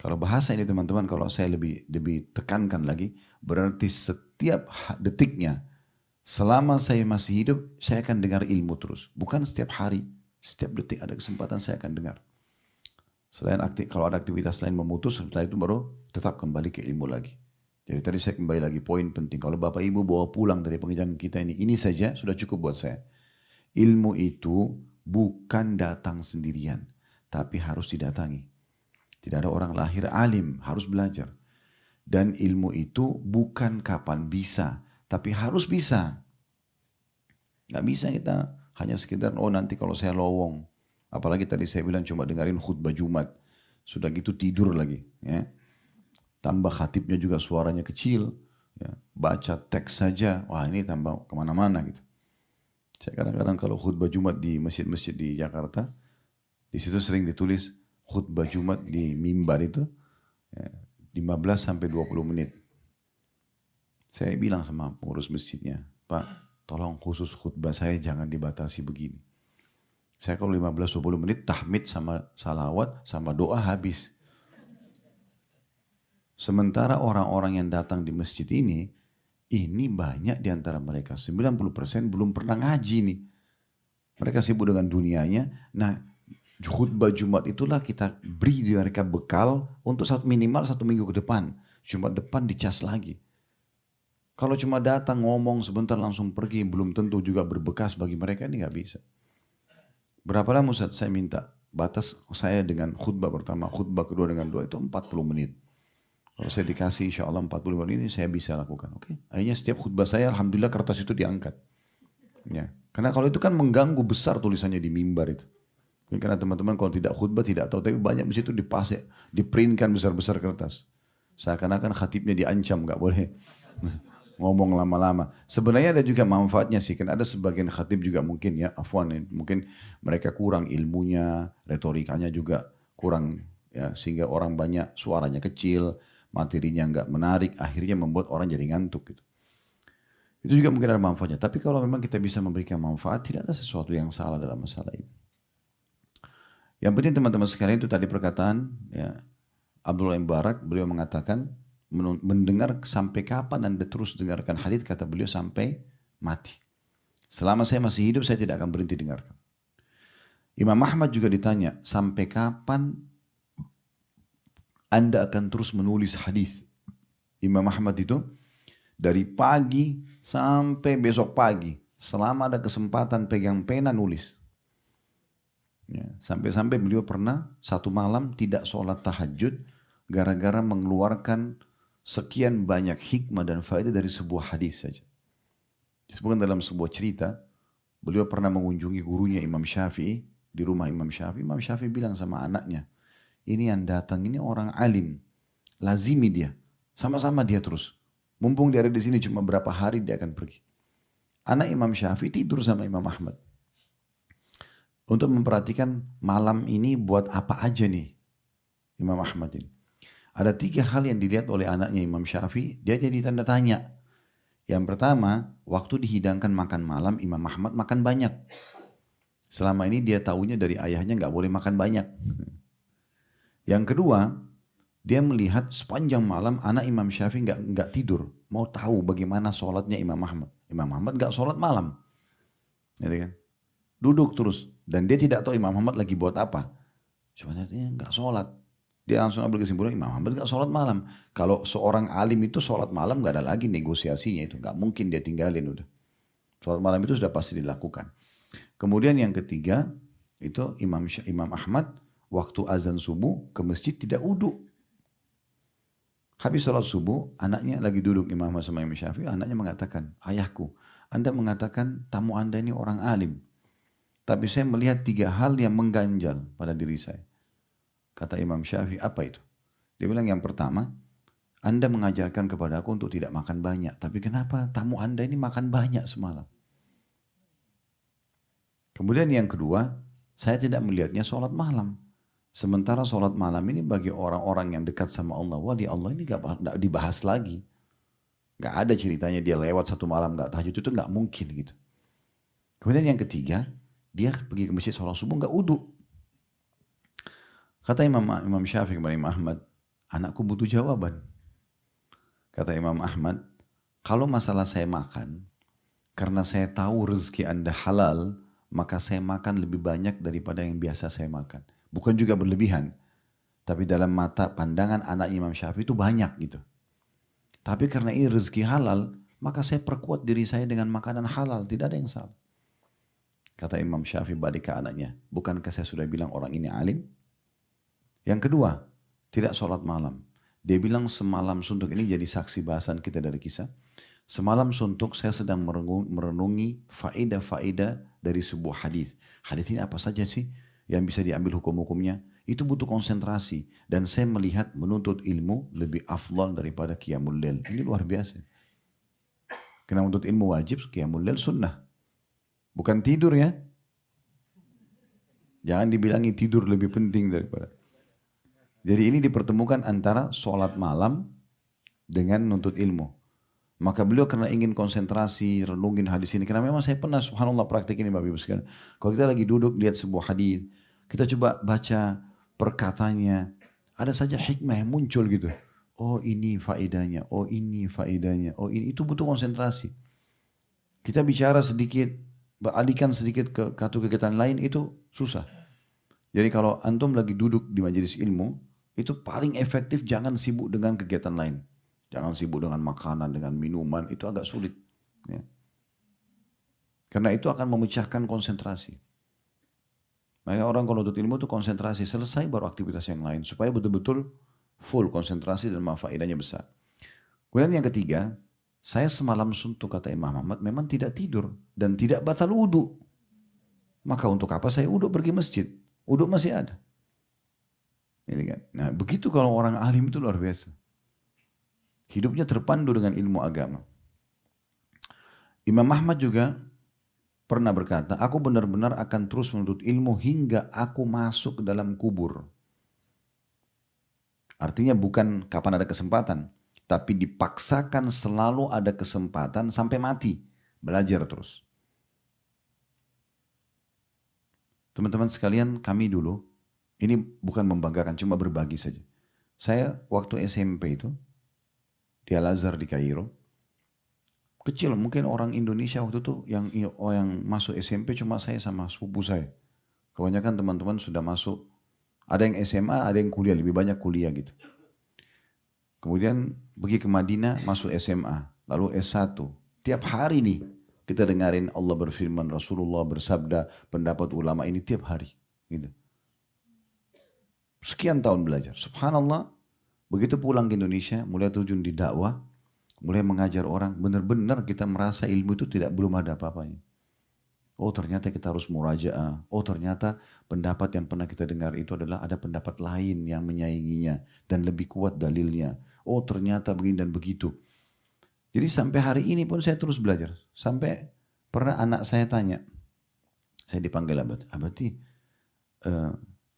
Kalau bahasa ini teman-teman, kalau saya lebih tekankan lagi, berarti setiap detiknya, selama saya masih hidup, saya akan dengar ilmu terus. Bukan setiap hari, setiap detik ada kesempatan saya akan dengar. Selain kalau ada aktivitas lain memutus, setelah itu baru tetap kembali ke ilmu lagi. Jadi tadi saya kembali lagi poin penting. Kalau Bapak Ibu bawa pulang dari pengajian kita ini saja sudah cukup buat saya. Ilmu itu bukan datang sendirian, tapi harus didatangi. Tidak ada orang lahir alim, harus belajar. Dan ilmu itu bukan kapan bisa, tapi harus bisa. Nggak bisa kita hanya sekedar, oh nanti kalau saya lowong. Apalagi tadi saya bilang cuma dengerin khutbah Jumat. Sudah gitu tidur lagi. Ya. Tambah khatibnya juga suaranya kecil. Ya. Baca teks saja, wah ini tambah kemana-mana gitu. Saya kadang-kadang kalau khutbah Jumat di masjid-masjid di Jakarta, di situ sering ditulis, khutbah Jumat di mimbar itu 15 sampai 20 menit. Saya bilang sama pengurus masjidnya, Pak, tolong khusus khutbah saya jangan dibatasi begini. Saya kalau 15-20 menit tahmid sama salawat sama doa habis. Sementara orang-orang yang datang di masjid ini banyak di antara mereka. 90% belum pernah ngaji nih. Mereka sibuk dengan dunianya. Nah, khutbah Jumat itulah kita beri mereka bekal untuk minimal 1 minggu ke depan. Jumat depan dicas lagi. Kalau cuma datang ngomong sebentar langsung pergi, belum tentu juga berbekas bagi mereka, ini nggak bisa. Berapa lama Ustaz saya minta? Batas saya dengan khutbah pertama, khutbah kedua dengan doa itu 40 menit. Kalau saya dikasih insya Allah 40 menit ini saya bisa lakukan. Oke. Akhirnya setiap khutbah saya alhamdulillah kertas itu diangkat. Ya. Karena kalau itu kan mengganggu besar tulisannya di mimbar itu. Karena teman-teman kalau tidak khutbah tidak tahu, tapi banyak di situ diprintkan besar-besar kertas. Seakan-akan khatibnya diancam, nggak boleh ngomong lama-lama. Sebenarnya ada juga manfaatnya sih, kan ada sebagian khatib juga mungkin ya, afwan, mungkin mereka kurang ilmunya, retorikanya juga kurang ya, sehingga orang banyak suaranya kecil, materinya nggak menarik, akhirnya membuat orang jadi ngantuk gitu. Itu juga mungkin ada manfaatnya. Tapi kalau memang kita bisa memberikan manfaat, tidak ada sesuatu yang salah dalam masalah ini. Yang penting teman-teman sekalian itu tadi perkataan ya, Abdullah bin Barak, beliau mengatakan mendengar sampai kapan Anda terus dengarkan hadits, kata beliau sampai mati. Selama saya masih hidup saya tidak akan berhenti dengarkan. Imam Ahmad juga ditanya, sampai kapan Anda akan terus menulis hadis? Imam Ahmad itu dari pagi sampai besok pagi, selama ada kesempatan pegang pena nulis. Ya, sampai-sampai beliau pernah satu malam tidak sholat tahajud gara-gara mengeluarkan sekian banyak hikmah dan faedah dari sebuah hadis saja. Disebutkan dalam sebuah cerita, beliau pernah mengunjungi gurunya Imam Syafi'i di rumah Imam Syafi'i. Imam Syafi'i bilang sama anaknya, ini yang datang ini orang alim, lazimi dia, sama-sama dia terus. Mumpung dia ada di sini cuma berapa hari dia akan pergi. Anak Imam Syafi'i tidur sama Imam Ahmad. Untuk memperhatikan malam ini buat apa aja nih Imam Ahmad ini. Ada 3 hal yang dilihat oleh anaknya Imam Syafi'i, dia jadi tanda tanya. Yang pertama, waktu dihidangkan makan malam, Imam Ahmad makan banyak. Selama ini dia tahunya dari ayahnya nggak boleh makan banyak. Yang kedua, dia melihat sepanjang malam anak Imam Syafi'i nggak tidur, mau tahu bagaimana sholatnya Imam Ahmad. Imam Ahmad nggak sholat malam, gitu kan? Duduk terus. Dan dia tidak tahu Imam Ahmad lagi buat apa. Cuma dia nggak sholat. Dia langsung ambil kesimpulan Imam Ahmad nggak sholat malam. Kalau seorang alim itu sholat malam nggak ada lagi negosiasinya itu. Nggak mungkin dia tinggalin udah. Sholat malam itu sudah pasti dilakukan. Kemudian yang ketiga itu Imam Ahmad waktu azan subuh ke masjid tidak uduk. Habis sholat subuh anaknya lagi duduk Imam Ahmad sama Imam Syafi'i. Anaknya mengatakan, ayahku, Anda mengatakan tamu Anda ini orang alim. Tapi saya melihat 3 hal yang mengganjal pada diri saya. Kata Imam Syafi'i, apa itu? Dia bilang yang pertama, Anda mengajarkan kepada aku untuk tidak makan banyak. Tapi kenapa tamu Anda ini makan banyak semalam? Kemudian yang kedua, saya tidak melihatnya sholat malam. Sementara sholat malam ini bagi orang-orang yang dekat sama Allah, wah di Allah ini gak dibahas lagi. Gak ada ceritanya dia lewat satu malam gak tahajud, itu gak mungkin gitu. Kemudian yang ketiga, dia pergi ke masjid sholat subuh gak uduk. Kata Imam Syafi'i kepada Imam Ahmad, anakku butuh jawaban. Kata Imam Ahmad, kalau masalah saya makan, karena saya tahu rezeki Anda halal, maka saya makan lebih banyak daripada yang biasa saya makan. Bukan juga berlebihan, tapi dalam mata pandangan anak Imam Syafi'i itu banyak gitu. Tapi karena ini rezeki halal, maka saya perkuat diri saya dengan makanan halal, tidak ada yang salah. Kata Imam Syafi'i balik ke anaknya, bukankah saya sudah bilang orang ini alim? Yang kedua, tidak sholat malam. Dia bilang semalam suntuk, ini jadi saksi bahasan kita dari kisah. Semalam suntuk saya sedang merenungi faedah-faedah dari sebuah hadis. Hadis ini apa saja sih yang bisa diambil hukum-hukumnya? Itu butuh konsentrasi. Dan saya melihat menuntut ilmu lebih afdal daripada qiyamul lail. Ini luar biasa. Karena menuntut ilmu wajib, qiyamul lail sunnah. Bukan tidur ya. Jangan dibilangi tidur lebih penting daripada. Jadi ini dipertemukan antara sholat malam dengan nuntut ilmu. Maka beliau karena ingin konsentrasi, renungin hadis ini. Karena memang saya pernah subhanallah praktik ini Bapak Ibu sekalian. Kalau kita lagi duduk lihat sebuah hadis, kita coba baca perkataannya. Ada saja hikmah yang muncul gitu. Oh ini faedahnya, oh ini faedahnya, oh ini. Itu butuh konsentrasi. Kita bicara sedikit, alihkan sedikit ke satu kegiatan lain itu susah. Jadi kalau antum lagi duduk di majelis ilmu, itu paling efektif jangan sibuk dengan kegiatan lain. Jangan sibuk dengan makanan, dengan minuman, itu agak sulit. Ya. Karena itu akan memecahkan konsentrasi. Makanya orang kalau nuntut ilmu itu konsentrasi, selesai baru aktivitas yang lain. Supaya betul-betul full konsentrasi dan faedahnya besar. Kemudian yang ketiga, saya semalam suntuk kata Imam Ahmad, memang tidak tidur dan tidak batal wudu. Maka untuk apa saya wudu pergi masjid? Wudu masih ada. Ini kan. Nah begitu kalau orang alim itu luar biasa. Hidupnya terpandu dengan ilmu agama. Imam Ahmad juga pernah berkata, aku benar-benar akan terus menuntut ilmu hingga aku masuk ke dalam kubur. Artinya bukan kapan ada kesempatan, tapi dipaksakan selalu ada kesempatan sampai mati. Belajar terus. Teman-teman sekalian, kami dulu, ini bukan membanggakan, cuma berbagi saja. Saya waktu SMP itu, di Al-Azhar di Kairo, kecil mungkin orang Indonesia waktu itu yang masuk SMP cuma saya sama sepupu saya. Kebanyakan teman-teman sudah masuk, ada yang SMA, ada yang kuliah, lebih banyak kuliah gitu. Kemudian pergi ke Madinah, masuk SMA, lalu S1. Tiap hari nih kita dengarin Allah berfirman, Rasulullah bersabda, pendapat ulama ini tiap hari. Gitu. Sekian tahun belajar. Subhanallah, begitu pulang ke Indonesia, mulai terjun di dakwah, mulai mengajar orang, benar-benar kita merasa ilmu itu belum ada apa-apanya. Oh ternyata kita harus murajaah. Oh ternyata pendapat yang pernah kita dengar itu adalah ada pendapat lain yang menyainginya dan lebih kuat dalilnya. Oh ternyata begini dan begitu. Jadi sampai hari ini pun saya terus belajar. Sampai pernah anak saya tanya, saya dipanggil Abati,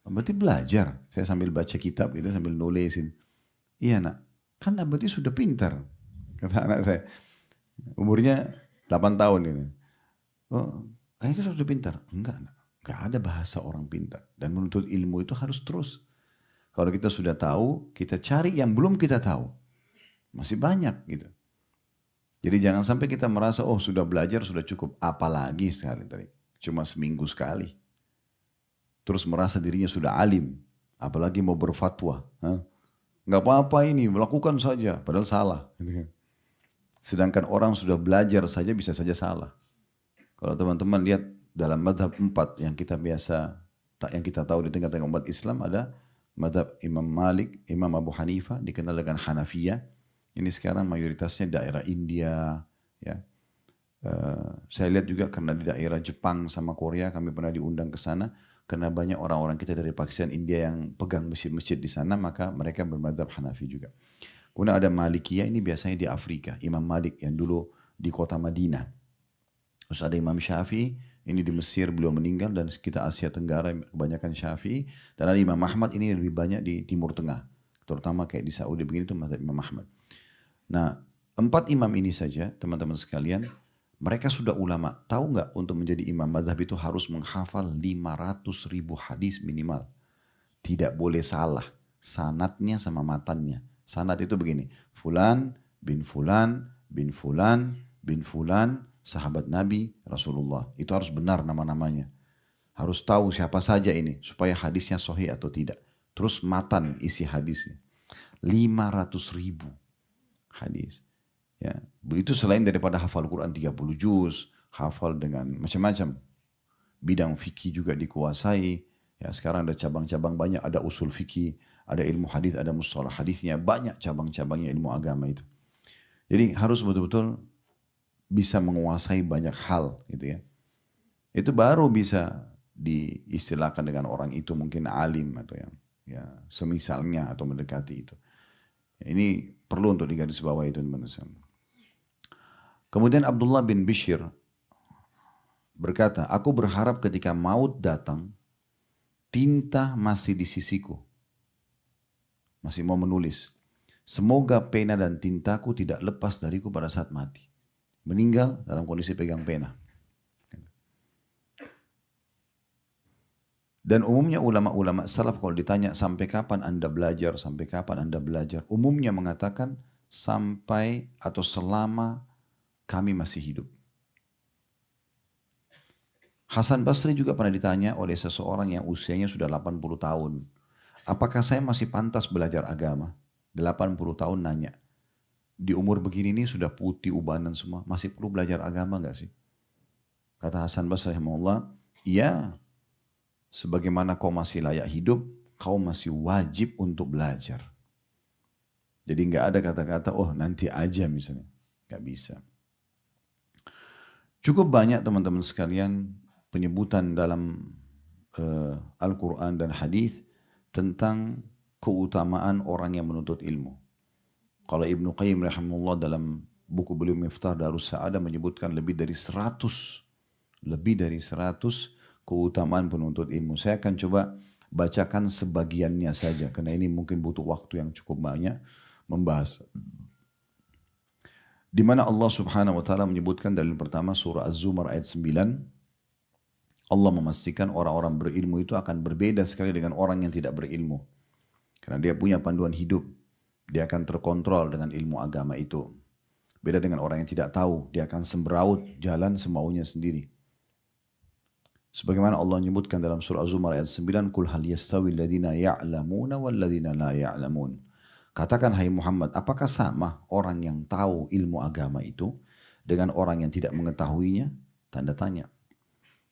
Abati belajar. Saya sambil baca kitab gitu, sambil nulisin. Iya nak, kan Abati sudah pintar. Kata anak saya, umurnya 8 tahun ini. Oh, kayaknya sudah pintar. Enggak, enggak ada bahasa orang pintar. Dan menuntut ilmu itu harus terus. Kalau kita sudah tahu, kita cari yang belum kita tahu. Masih banyak gitu. Jadi jangan sampai kita merasa, oh sudah belajar, sudah cukup. Apalagi sekali tadi. Cuma seminggu sekali. Terus merasa dirinya sudah alim. Apalagi mau berfatwa. Enggak apa-apa ini, melakukan saja. Padahal salah. Sedangkan orang sudah belajar saja bisa saja salah. Kalau teman-teman lihat dalam madhab 4 yang kita tahu di tengah-tengah umat Islam ada madhab Imam Malik, Imam Abu Hanifah dikenal dengan Hanafiyah. Ini sekarang mayoritasnya daerah India. Ya. Saya lihat juga karena di daerah Jepang sama Korea kami pernah diundang ke sana. karena banyak orang-orang kita dari Pakistan, India yang pegang masjid-masjid di sana, maka mereka bermadzhab Hanafi juga. Kemudian ada Malikiyah, ini biasanya di Afrika, Imam Malik yang dulu di kota Madinah. Terus ada Imam Syafi'i, ini di Mesir beliau meninggal, dan kita Asia Tenggara kebanyakan Syafi'i. Dan ada Imam Ahmad, ini lebih banyak di Timur Tengah, terutama kayak di Saudi begini tuh mazhab Imam Ahmad. Nah, 4 imam ini saja teman-teman sekalian, mereka sudah ulama. Tahu nggak untuk menjadi imam mazhab itu harus menghafal 500.000 hadis minimal. Tidak boleh salah sanatnya sama matannya. Sanat itu begini, Fulan bin Fulan bin Fulan bin Fulan, sahabat Nabi Rasulullah. Itu harus benar nama-namanya. Harus tahu siapa saja ini supaya hadisnya sahih atau tidak. Terus matan isi hadisnya. 500.000 hadis. Ya, itu selain daripada hafal Quran 30 juz, hafal dengan macam-macam. Bidang fikih juga dikuasai. Ya, sekarang ada cabang-cabang banyak, ada usul fikih, ada ilmu hadis, ada mustalah hadisnya, banyak cabang-cabangnya ilmu agama itu. Jadi harus betul-betul bisa menguasai banyak hal gitu ya. Itu baru bisa diistilahkan dengan orang itu mungkin alim atau yang ya semisalnya atau mendekati itu. Ini perlu untuk digarisbawahi itu teman-teman. Kemudian Abdullah bin Bishr berkata, aku berharap ketika maut datang, tinta masih di sisiku. Masih mau menulis. Semoga pena dan tintaku tidak lepas dariku pada saat mati. Meninggal dalam kondisi pegang pena. Dan umumnya ulama-ulama salaf kalau ditanya sampai kapan anda belajar, sampai kapan anda belajar, umumnya mengatakan sampai atau selama kami masih hidup. Hasan Basri juga pernah ditanya oleh seseorang yang usianya sudah 80 tahun. Apakah saya masih pantas belajar agama? 80 tahun nanya. Di umur begini ini sudah putih ubanan semua, masih perlu belajar agama gak sih? Kata Hasan Basri rahimahullah, iya, sebagaimana kau masih layak hidup, kau masih wajib untuk belajar. Jadi nggak ada kata-kata, oh nanti aja misalnya. Nggak bisa. Cukup banyak teman-teman sekalian penyebutan dalam Al-Quran dan Hadis tentang keutamaan orang yang menuntut ilmu. Kalau Ibnu Qayyim rahimahullah dalam buku beliau Miftah Darus Sa'adah menyebutkan lebih dari 100 keutamaan penuntut ilmu. Saya akan coba bacakan sebagiannya saja karena ini mungkin butuh waktu yang cukup banyak membahas. Di mana Allah Subhanahu wa taala menyebutkan dalil pertama surah Az-Zumar ayat 9. Allah memastikan orang-orang berilmu itu akan berbeda sekali dengan orang yang tidak berilmu. Karena dia punya panduan hidup. Dia akan terkontrol dengan ilmu agama itu. Beda dengan orang yang tidak tahu. Dia akan sembraut jalan semaunya sendiri. Sebagaimana Allah menyebutkan dalam surah Az-Zumar ayat 9. Qul hal yastawi alladhina ya'lamuna walladhina la ya'lamun. Katakan hai Muhammad, apakah sama orang yang tahu ilmu agama itu dengan orang yang tidak mengetahuinya? Tanda tanya.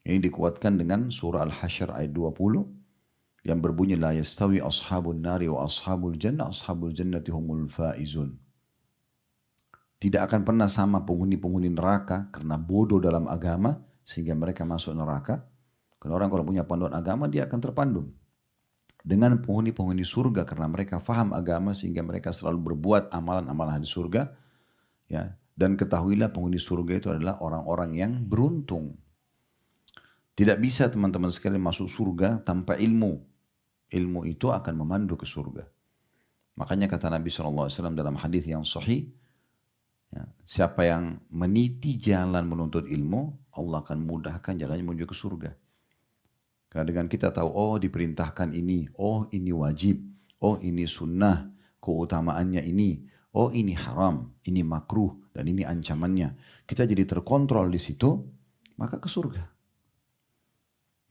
Ini dikuatkan dengan surah Al-Hasyr ayat 20 yang berbunyi la yastawi ashabun nari wa ashabul jannati humul faizun. Tidak akan pernah sama penghuni-penghuni neraka karena bodoh dalam agama sehingga mereka masuk neraka. Karena orang kalau punya panduan agama dia akan terpandu. Dengan penghuni-penghuni surga karena mereka faham agama sehingga mereka selalu berbuat amalan-amalan di surga. Ya, dan ketahuilah penghuni surga itu adalah orang-orang yang beruntung. Tidak bisa teman-teman sekalian masuk surga tanpa ilmu. Ilmu itu akan memandu ke surga. Makanya kata Nabi SAW dalam hadis yang sahih, ya, siapa yang meniti jalan menuntut ilmu, Allah akan mudahkan jalannya menuju ke surga. Karena dengan kita tahu, oh diperintahkan ini, oh ini wajib, oh ini sunnah, keutamaannya ini, oh ini haram, ini makruh, dan ini ancamannya. Kita jadi terkontrol di situ, maka ke surga.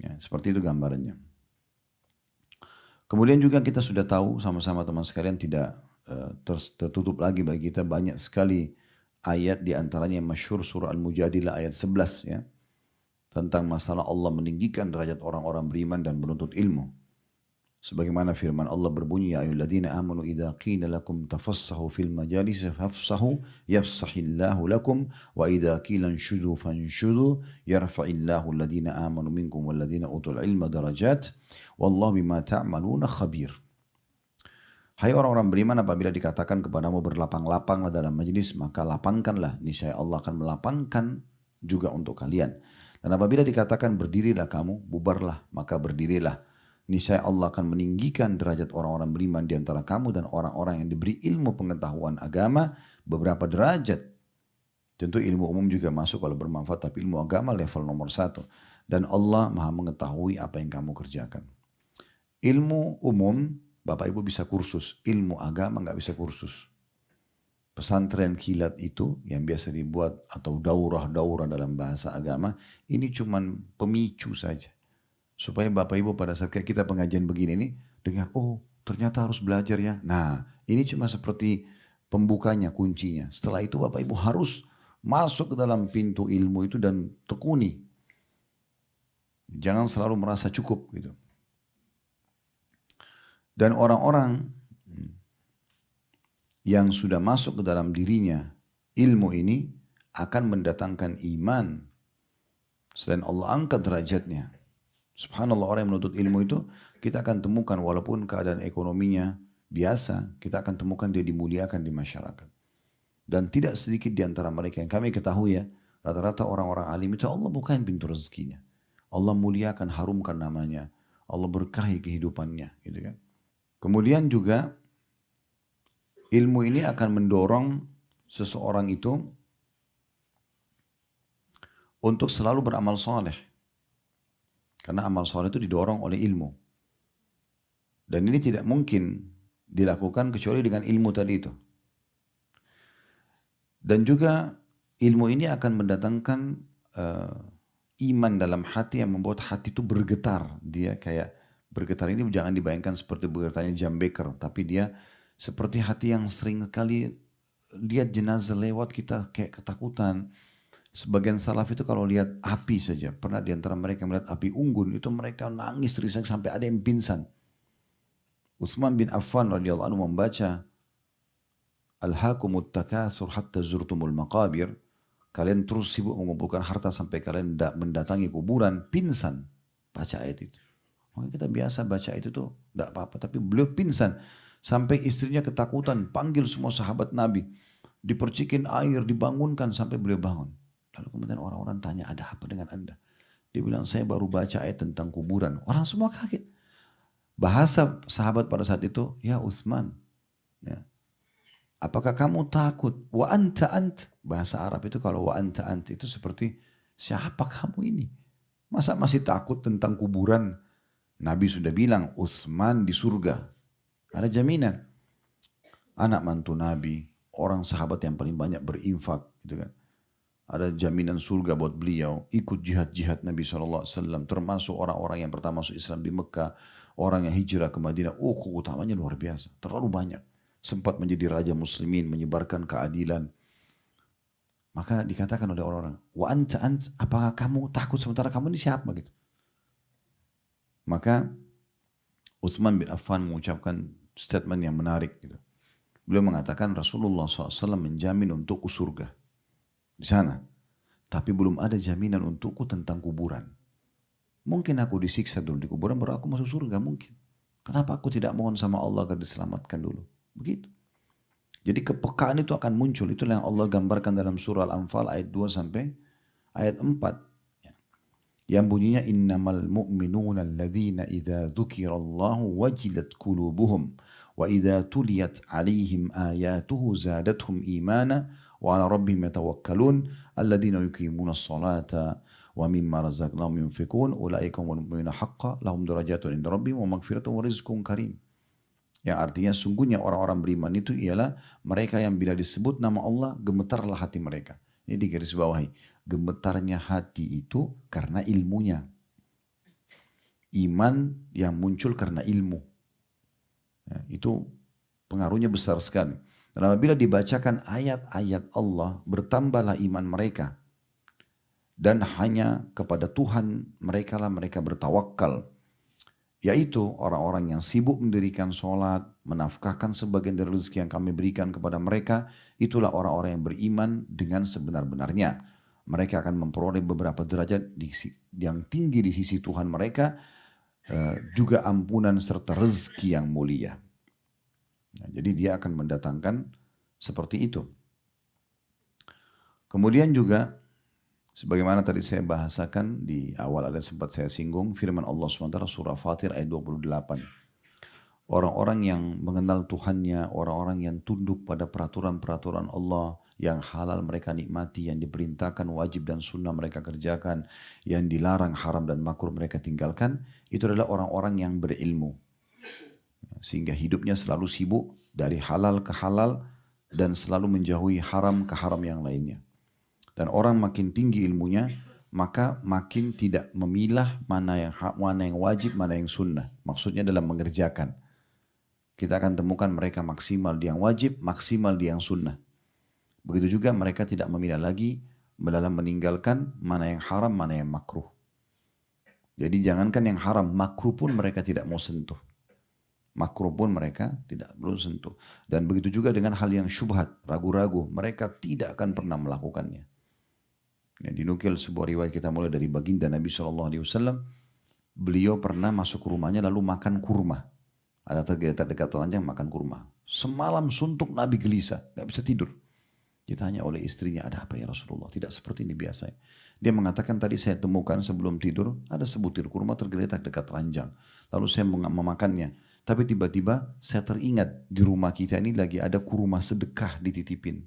Ya, seperti itu gambarannya. Kemudian juga kita sudah tahu sama-sama teman sekalian tidak tertutup lagi bagi kita banyak sekali ayat di antaranya yang masyhur surah Al-Mujadilah ayat 11 ya. Tentang masalah Allah meninggikan derajat orang-orang beriman dan menuntut ilmu. Sebagaimana firman Allah berbunyi, ya ayyuhalladzina amanu idza qila lakum tafassahu fil majalis fafsahu yafsahillahu lakum wa idza qila anshudu fanshudu yarfa'illahu alladzina amanu minkum walladzina utul ilma darajat wallahu bima ta'maluna khabir. Hai orang-orang beriman, apabila dikatakan kepadamu berlapang-lapanglah dalam majlis, maka lapangkanlah, niscaya Allah akan melapangkan juga untuk kalian. Dan apabila dikatakan berdirilah kamu, bubarlah, maka berdirilah. Niscaya Allah akan meninggikan derajat orang-orang beriman di antara kamu dan orang-orang yang diberi ilmu pengetahuan agama beberapa derajat. Tentu ilmu umum juga masuk kalau bermanfaat, tapi ilmu agama level nomor 1. Dan Allah maha mengetahui apa yang kamu kerjakan. Ilmu umum, Bapak Ibu bisa kursus. Ilmu agama nggak bisa kursus. Pesantren kilat itu yang biasa dibuat atau daurah-daurah dalam bahasa agama, ini cuman pemicu saja. Supaya Bapak Ibu pada saat kita pengajian begini nih, dengar, oh ternyata harus belajar ya. Nah ini cuma seperti pembukanya, kuncinya. Setelah itu Bapak Ibu harus masuk ke dalam pintu ilmu itu dan tekuni. Jangan selalu merasa cukup gitu. Dan orang-orang yang sudah masuk ke dalam dirinya ilmu ini akan mendatangkan iman. Selain Allah angkat derajatnya. Subhanallah, orang yang menuntut ilmu itu kita akan temukan walaupun keadaan ekonominya biasa, kita akan temukan dia dimuliakan di masyarakat. Dan tidak sedikit di antara mereka yang kami ketahui ya, rata-rata orang-orang alim itu Allah bukain pintu rezekinya. Allah muliakan, harumkan namanya. Allah berkahi kehidupannya. Gitu kan. Kemudian juga ilmu ini akan mendorong seseorang itu untuk selalu beramal soleh. Karena amal soleh itu didorong oleh ilmu. Dan ini tidak mungkin dilakukan kecuali dengan ilmu tadi itu. Dan juga ilmu ini akan mendatangkan iman dalam hati yang membuat hati itu bergetar. Dia kayak bergetar ini jangan dibayangkan seperti bergetarnya jam beker. Tapi dia seperti hati yang sering kali lihat jenazah lewat kita kayak ketakutan. Sebagian salaf itu kalau lihat api saja, pernah di antara mereka melihat api unggun, itu mereka nangis terisak sampai ada yang pingsan. Utsman bin Affan radhiyallahu anhu membaca Alhaakumut takatsur hatta zurtumul maqabir. Kalian terus sibuk mengumpulkan harta sampai kalian mendatangi kuburan, pingsan. Baca ayat itu. Maka kita biasa baca itu tuh tidak apa-apa, tapi beliau pingsan sampai istrinya ketakutan, panggil semua sahabat Nabi, dipercikin air, dibangunkan sampai beliau bangun. Lalu kemudian orang-orang tanya, ada apa dengan anda? Dia bilang, saya baru baca ayat tentang kuburan. Orang semua kaget. Bahasa sahabat pada saat itu, ya Utsman, ya, apakah kamu takut? Wa anta ant. Bahasa Arab itu kalau wa anta ant itu seperti, siapa kamu ini? Masa masih takut tentang kuburan? Nabi sudah bilang, Utsman di surga. Ada jaminan. Anak mantu Nabi, orang sahabat yang paling banyak berinfak, gitu kan. Ada jaminan surga buat beliau, ikut jihad-jihad Nabi SAW, termasuk orang-orang yang pertama masuk Islam di Mekah, orang yang hijrah ke Madinah, keutamanya luar biasa, terlalu banyak. Sempat menjadi raja muslimin, menyebarkan keadilan. Maka dikatakan oleh orang-orang, wa anta ant, apakah kamu takut sementara kamu ini siapa gitu? Maka Utsman bin Affan mengucapkan statement yang menarik gitu. Beliau mengatakan Rasulullah SAW menjamin untukku surga di sana. Tapi belum ada jaminan untukku tentang kuburan. Mungkin aku disiksa dulu di kuburan baru aku masuk surga mungkin. Kenapa aku tidak mohon sama Allah agar diselamatkan dulu? Begitu. Jadi kepekaan itu akan muncul. Itulah yang Allah gambarkan dalam surah Al-Anfal ayat 2 sampai ayat 4. Yang bunyinya innamal mu'minuna alladhina idza dzukirallahu wajilat qulubuhum wa idza tuliyat alaihim ayatuhu zadatuhum imana wa ala rabbihim yatawakkalun alladhina yuqimuna as-salata wa mimma razaqnahum yunfikun ulaika humul mu'minuna haqqan lahum darajatun inda rabbihim wa maghfiratun wa rizqun karim. Yang artinya sungguhnya orang-orang beriman itu ialah mereka yang bila disebut nama Allah gemetarlah hati mereka. Ini di garis bawahi. Gemetarnya hati itu karena ilmunya. Iman yang muncul karena ilmu. Ya, itu pengaruhnya besar sekali. Dan apabila dibacakan ayat-ayat Allah, bertambahlah iman mereka. Dan hanya kepada Tuhan mereka lah mereka bertawakal. Yaitu orang-orang yang sibuk mendirikan sholat, menafkahkan sebagian dari rezeki yang kami berikan kepada mereka. Itulah orang-orang yang beriman dengan sebenar-benarnya. Mereka akan memperoleh beberapa derajat yang tinggi di sisi Tuhan mereka. Juga ampunan serta rezeki yang mulia. Nah, jadi dia akan mendatangkan seperti itu. Kemudian juga sebagaimana tadi saya bahasakan di awal ada sempat saya singgung firman Allah SWT surah Fatir ayat 28. Orang-orang yang mengenal Tuhannya, orang-orang yang tunduk pada peraturan-peraturan Allah, yang halal mereka nikmati, yang diperintahkan wajib dan sunnah mereka kerjakan, yang dilarang haram dan makruh mereka tinggalkan, itu adalah orang-orang yang berilmu. Sehingga hidupnya selalu sibuk dari halal ke halal dan selalu menjauhi haram ke haram yang lainnya. Dan orang makin tinggi ilmunya, maka makin tidak memilah mana yang wajib, mana yang sunnah. Maksudnya dalam mengerjakan. Kita akan temukan mereka maksimal di yang wajib, maksimal di yang sunnah. Begitu juga mereka tidak memilah lagi dalam meninggalkan mana yang haram, mana yang makruh. Jadi jangankan yang haram, makruh pun mereka tidak mau sentuh. Makruh pun mereka tidak perlu sentuh. Dan begitu juga dengan hal yang syubhat, ragu-ragu, mereka tidak akan pernah melakukannya. Dinukil sebuah riwayat kita mulai dari baginda Nabi SAW. Beliau pernah masuk ke rumahnya lalu makan kurma. Ada tergeletak dekat ranjang makan kurma. Semalam suntuk Nabi gelisah, gak bisa tidur. Ditanya oleh istrinya, ada apa ya Rasulullah? Tidak seperti ini biasanya. Dia mengatakan tadi saya temukan sebelum tidur ada sebutir kurma tergeletak dekat ranjang. Lalu saya memakannya. Tapi tiba-tiba saya teringat di rumah kita ini lagi ada kurma sedekah dititipin.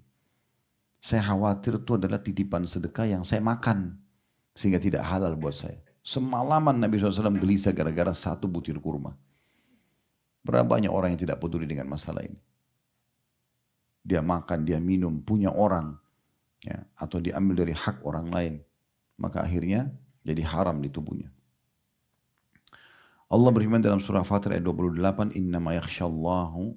Saya khawatir itu adalah titipan sedekah yang saya makan. Sehingga tidak halal buat saya. Semalaman Nabi SAW gelisah gara-gara satu butir kurma. Berapa banyak orang yang tidak peduli dengan masalah ini. Dia makan, dia minum, punya orang. Ya, atau diambil dari hak orang lain. Maka akhirnya jadi haram di tubuhnya. Allah berfirman dalam surah Fatir ayat 28. Innama yakhshallaha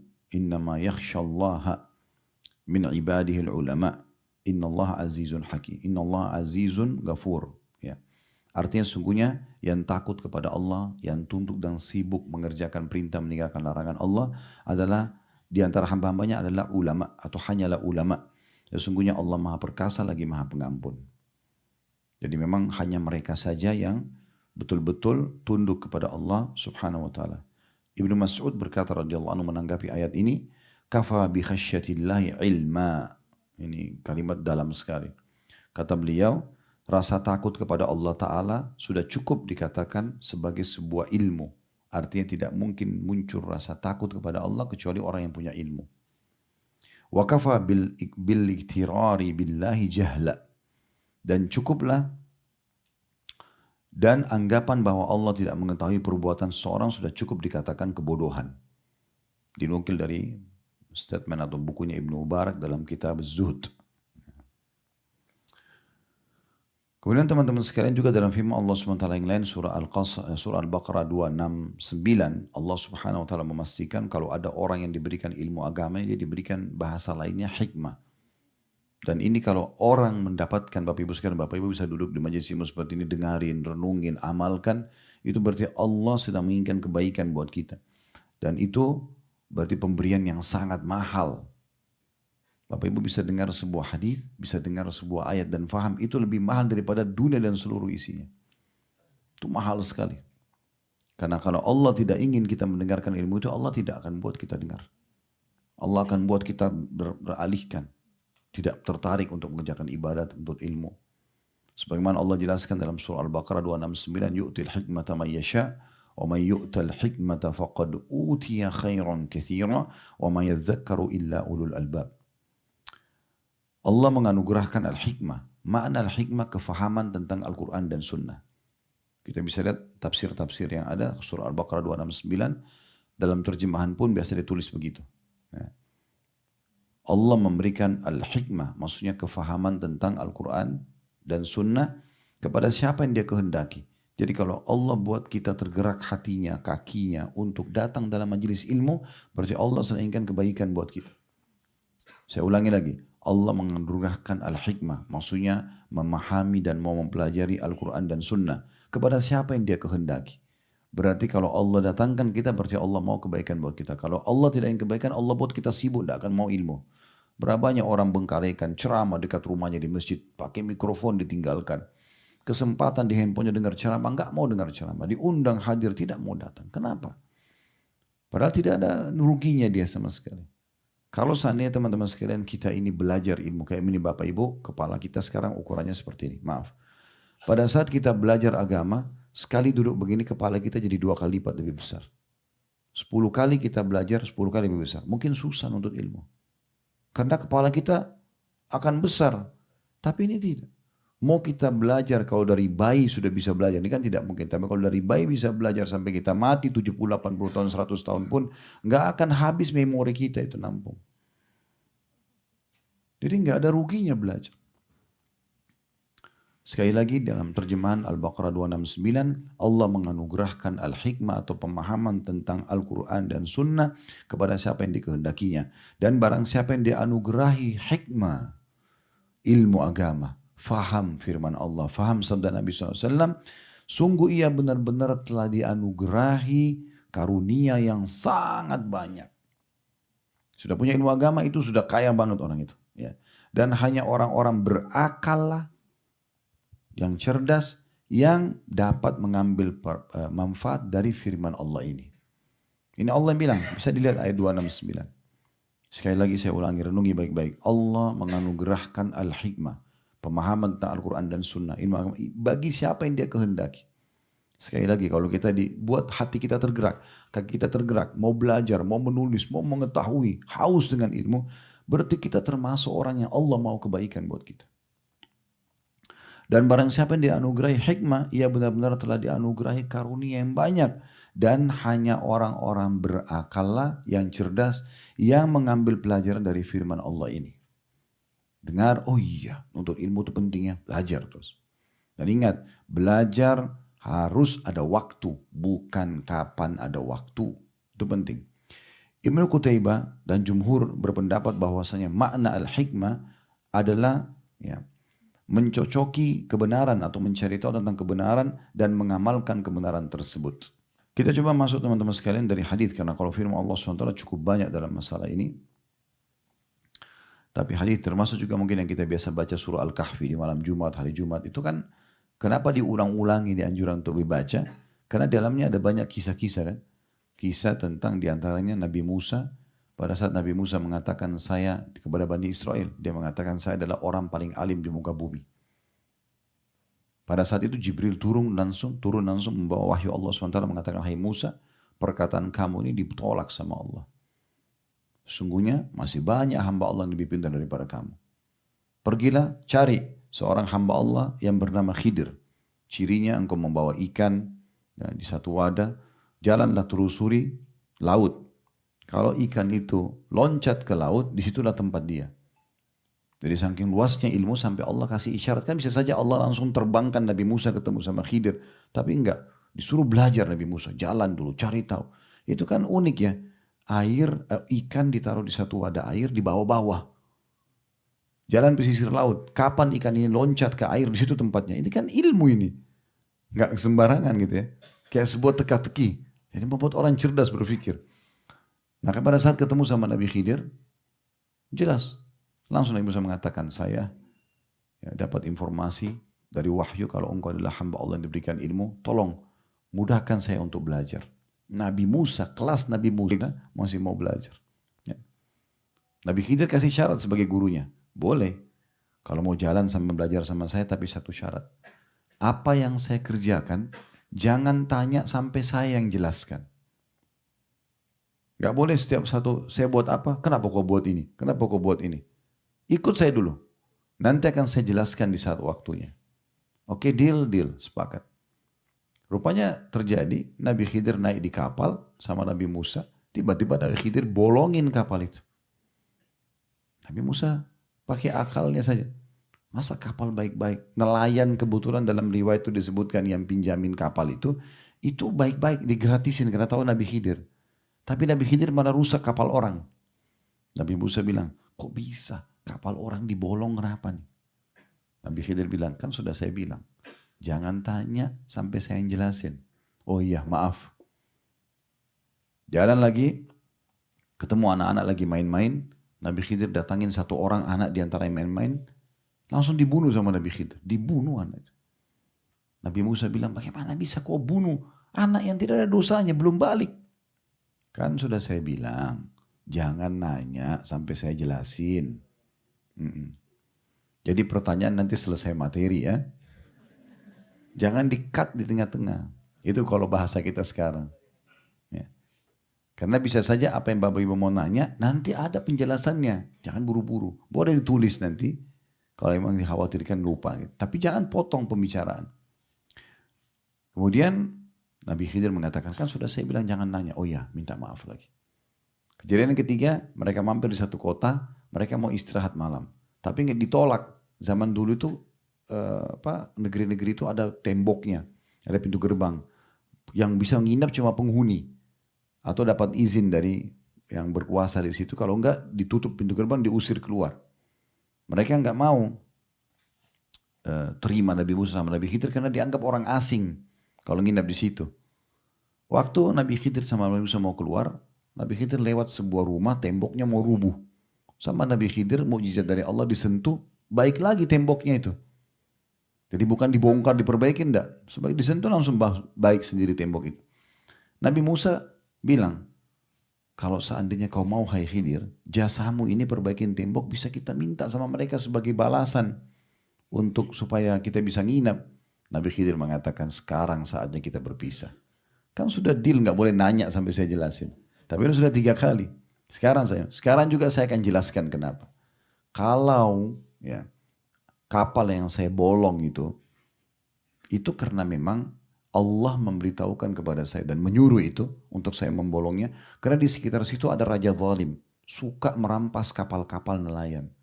min ibadihil ulama'. Innallaha azizun hakim. Innallaha azizun ghafur. Ya. Artinya sungguhnya yang takut kepada Allah, yang tunduk dan sibuk mengerjakan perintah meninggalkan larangan Allah adalah di antara hamba-hambanya adalah ulama atau hanyalah ulama. Sesungguhnya Allah Maha Perkasa lagi Maha Pengampun. Jadi memang hanya mereka saja yang betul-betul tunduk kepada Allah Subhanahu wa taala. Ibnu Mas'ud berkata radhiyallahu anhu menanggapi ayat ini, kafa bi khasyatillahi ilma. Ini kalimat dalam sekali. Kata beliau, rasa takut kepada Allah Ta'ala sudah cukup dikatakan sebagai sebuah ilmu. Artinya tidak mungkin muncul rasa takut kepada Allah kecuali orang yang punya ilmu. Wa kafa bil iktirari billahi jahla. Dan cukuplah dan anggapan bahwa Allah tidak mengetahui perbuatan seseorang sudah cukup dikatakan kebodohan. Dinukil dari statement atau bukunya Ibnu Mubarak dalam kitab Zuhd. Kemudian teman-teman sekalian juga dalam firman Allah SWT yang lain surah Al-Baqarah 269 Allah Subhanahu wa taala memastikan kalau ada orang yang diberikan ilmu agama dia diberikan bahasa lainnya hikmah. Dan ini kalau orang mendapatkan Bapak Ibu sekalian, Bapak Ibu bisa duduk di majelis ilmu seperti ini dengarin, renungin, amalkan, itu berarti Allah sedang menginginkan kebaikan buat kita. Dan itu berarti pemberian yang sangat mahal. Bapak Ibu bisa dengar sebuah hadis, bisa dengar sebuah ayat dan faham, itu lebih mahal daripada dunia dan seluruh isinya. Itu mahal sekali. Karena kalau Allah tidak ingin kita mendengarkan ilmu itu, Allah tidak akan buat kita dengar. Allah akan buat kita beralihkan. Tidak tertarik untuk mengerjakan ibadat, untuk ilmu. Sebagaimana Allah jelaskan dalam surah Al-Baqarah 269, yu'til hikmata man yasha' وَمَنْ يُؤْتَ الْحِكْمَةَ فَقَدْ أُوتِيَ خَيْرًا كَثِيرًا وَمَا يَذَّكَّرُ إِلَّا أُولُو الْأَلْبَابِ. Allah menganugerahkan al-hikmah. Makna al-hikmah kefahaman tentang Al-Quran dan Sunnah. Kita bisa lihat tafsir-tafsir yang ada, surah Al-Baqarah 269, dalam terjemahan pun biasa ditulis begitu. Allah memberikan al-hikmah, maksudnya kefahaman tentang Al-Quran dan Sunnah kepada siapa yang dia kehendaki. Jadi kalau Allah buat kita tergerak hatinya, kakinya untuk datang dalam majelis ilmu, berarti Allah sedang inginkan kebaikan buat kita. Saya ulangi lagi, Allah menganugerahkan al-hikmah, maksudnya memahami dan mau mempelajari Al-Quran dan Sunnah kepada siapa yang dia kehendaki. Berarti kalau Allah datangkan kita, berarti Allah mau kebaikan buat kita. Kalau Allah tidak ingin kebaikan, Allah buat kita sibuk, tidak akan mau ilmu. Berapa banyak orang bengkalikan ceramah dekat rumahnya di masjid, pakai mikrofon ditinggalkan. Kesempatan di handphonenya dengar ceramah, nggak mau dengar ceramah. Diundang hadir, tidak mau datang. Kenapa? Padahal tidak ada ruginya dia sama sekali. Kalau seandainya teman-teman sekalian kita ini belajar ilmu, kayak ini Bapak Ibu, kepala kita sekarang ukurannya seperti ini, maaf. Pada saat kita belajar agama, sekali duduk begini kepala kita jadi 2 kali lipat lebih besar. 10 kali kita belajar, 10 kali lebih besar. Mungkin susah untuk ilmu. Karena kepala kita akan besar. Tapi ini tidak. Mau kita belajar kalau dari bayi sudah bisa belajar. Ini kan tidak mungkin. Tapi kalau dari bayi bisa belajar sampai kita mati 70, 80 tahun, 100 tahun pun nggak akan habis memori kita itu nampung. Jadi nggak ada ruginya belajar. Sekali lagi dalam terjemahan Al-Baqarah 269, Allah menganugerahkan al-hikmah atau pemahaman tentang Al-Quran dan Sunnah kepada siapa yang dikehendakinya. Dan barang siapa yang dianugerahi hikmah, ilmu agama, faham firman Allah, faham sabda Nabi SAW, sungguh ia benar-benar telah dianugerahi karunia yang sangat banyak. Sudah punya ilmu agama itu sudah kaya banget orang itu. Ya. Dan hanya orang-orang berakal lah, yang cerdas, yang dapat mengambil manfaat dari firman Allah ini. Ini Allah yang bilang, bisa dilihat ayat 269. Sekali lagi saya ulangi, renungi baik-baik. Allah menganugerahkan al-hikmah, pemahaman tentang Al-Quran dan Sunnah, ilmu agama, bagi siapa yang dia kehendaki. Sekali lagi, kalau kita dibuat hati kita tergerak, kaki kita tergerak, mau belajar, mau menulis, mau mengetahui, haus dengan ilmu, berarti kita termasuk orang yang Allah mau kebaikan buat kita. Dan barang siapa yang dianugerahi hikmah, ia benar-benar telah dianugerahi karunia yang banyak. Dan hanya orang-orang berakallah yang cerdas yang mengambil pelajaran dari firman Allah ini. Dengar, oh iya, untuk ilmu itu pentingnya, belajar terus. Dan ingat, belajar harus ada waktu, bukan kapan ada waktu. Itu penting. Ibnu Qutaibah dan jumhur berpendapat bahwasanya makna al-hikmah adalah ya, mencocoki kebenaran atau mencari tahu tentang kebenaran dan mengamalkan kebenaran tersebut. Kita coba masuk teman-teman sekalian dari hadis, karena kalau firman Allah SWT cukup banyak dalam masalah ini. Tapi hadis termasuk juga mungkin yang kita biasa baca surah Al-Kahfi di malam Jumat, hari Jumat itu kan kenapa diulang-ulangi di anjuran untuk dibaca? Karena dalamnya ada banyak kisah-kisah kan. Kisah tentang diantaranya Nabi Musa. Pada saat Nabi Musa mengatakan saya kepada Bani Israel, dia mengatakan saya adalah orang paling alim di muka bumi. Pada saat itu Jibril turun langsung membawa wahyu Allah SWT mengatakan, hai Musa, perkataan kamu ini ditolak sama Allah. Sungguhnya masih banyak hamba Allah yang lebih pintar daripada kamu. Pergilah cari seorang hamba Allah yang bernama Khidir. Cirinya engkau membawa ikan ya, di satu wadah, jalanlah telusuri laut. Kalau ikan itu loncat ke laut, disitulah tempat dia. Jadi saking luasnya ilmu sampai Allah kasih isyarat. Kan bisa saja Allah langsung terbangkan Nabi Musa ketemu sama Khidir. Tapi enggak, disuruh belajar Nabi Musa. Jalan dulu, cari tahu. Itu kan unik ya. Ikan ditaruh di satu wadah air di bawah-bawah. Jalan pesisir laut. Kapan ikan ini loncat ke air, di situ tempatnya. Ini kan ilmu ini. Enggak sembarangan gitu ya. Kayak sebuah teka-teki. Jadi membuat orang cerdas berpikir. Nah pada saat ketemu sama Nabi Khidir, jelas. Langsung Nabi Musa mengatakan, saya ya, dapat informasi dari wahyu kalau engkau adalah hamba Allah yang diberikan ilmu, tolong mudahkan saya untuk belajar. Nabi Musa, kelas Nabi Musa masih mau belajar. Ya. Nabi Khidir kasih syarat sebagai gurunya. Boleh, kalau mau jalan sama belajar sama saya, tapi satu syarat. Apa yang saya kerjakan, jangan tanya sampai saya yang jelaskan. Gak boleh setiap satu, saya buat apa? Kenapa kau buat ini? Kenapa kau buat ini? Ikut saya dulu. Nanti akan saya jelaskan di saat waktunya. Oke, deal, sepakat. Rupanya terjadi, Nabi Khidir naik di kapal sama Nabi Musa. Tiba-tiba Nabi Khidir bolongin kapal itu. Nabi Musa pakai akalnya saja. Masa kapal baik-baik? Nelayan kebetulan dalam riwayat itu disebutkan yang pinjamin kapal itu baik-baik, digratisin karena tahu Nabi Khidir. Tapi Nabi Khidir malah rusak kapal orang. Nabi Musa bilang, kok bisa kapal orang dibolong kenapa nih? Nabi Khidir bilang, kan sudah saya bilang, jangan tanya sampai saya yang jelasin. Oh iya, maaf. Jalan lagi, ketemu anak-anak lagi main-main. Nabi Khidir datangin satu orang anak di antara yang main-main. Langsung dibunuh sama Nabi Khidir. Dibunuh anak. Nabi Musa bilang, bagaimana bisa kau bunuh anak yang tidak ada dosanya, belum balik. Kan sudah saya bilang, jangan nanya sampai saya jelasin. Jadi pertanyaan nanti selesai materi ya. Jangan di-cut di tengah-tengah. Itu kalau bahasa kita sekarang. Ya. Karena bisa saja apa yang Bapak Ibu mau nanya, nanti ada penjelasannya. Jangan buru-buru. Boleh ditulis nanti. Kalau memang dikhawatirkan lupa. Gitu. Tapi jangan potong pembicaraan. Kemudian Nabi Khidir mengatakan, kan sudah saya bilang jangan nanya. Oh ya, minta maaf lagi. Kejadian yang ketiga, mereka mampir di satu kota. Mereka mau istirahat malam. Tapi nggak ditolak. Zaman dulu itu negeri-negeri itu ada temboknya, ada pintu gerbang. Yang bisa nginap cuma penghuni atau dapat izin dari yang berkuasa di situ. Kalau enggak ditutup pintu gerbang, diusir keluar. Mereka nggak mau terima Nabi Musa sama Nabi Khidir karena dianggap orang asing kalau nginap di situ. Waktu Nabi Khidir sama Nabi Musa mau keluar, Nabi Khidir lewat sebuah rumah, temboknya mau rubuh. Sama Nabi Khidir, mukjizat dari Allah disentuh, baik lagi temboknya itu. Jadi bukan dibongkar, diperbaiki, enggak. Sebagai disentuh langsung baik sendiri tembok itu. Nabi Musa bilang, kalau seandainya kau mau hai Khidir, jasamu ini perbaikin tembok bisa kita minta sama mereka sebagai balasan untuk supaya kita bisa nginap. Nabi Khidir mengatakan, sekarang saatnya kita berpisah. Kan sudah deal, nggak boleh nanya sampai saya jelasin. Tapi itu sudah 3 kali. Sekarang juga saya akan jelaskan kenapa. Kalau ya kapal yang saya bolong itu karena memang Allah memberitahukan kepada saya dan menyuruh itu untuk saya membolongnya. Karena di sekitar situ ada raja zalim, suka merampas kapal-kapal nelayan.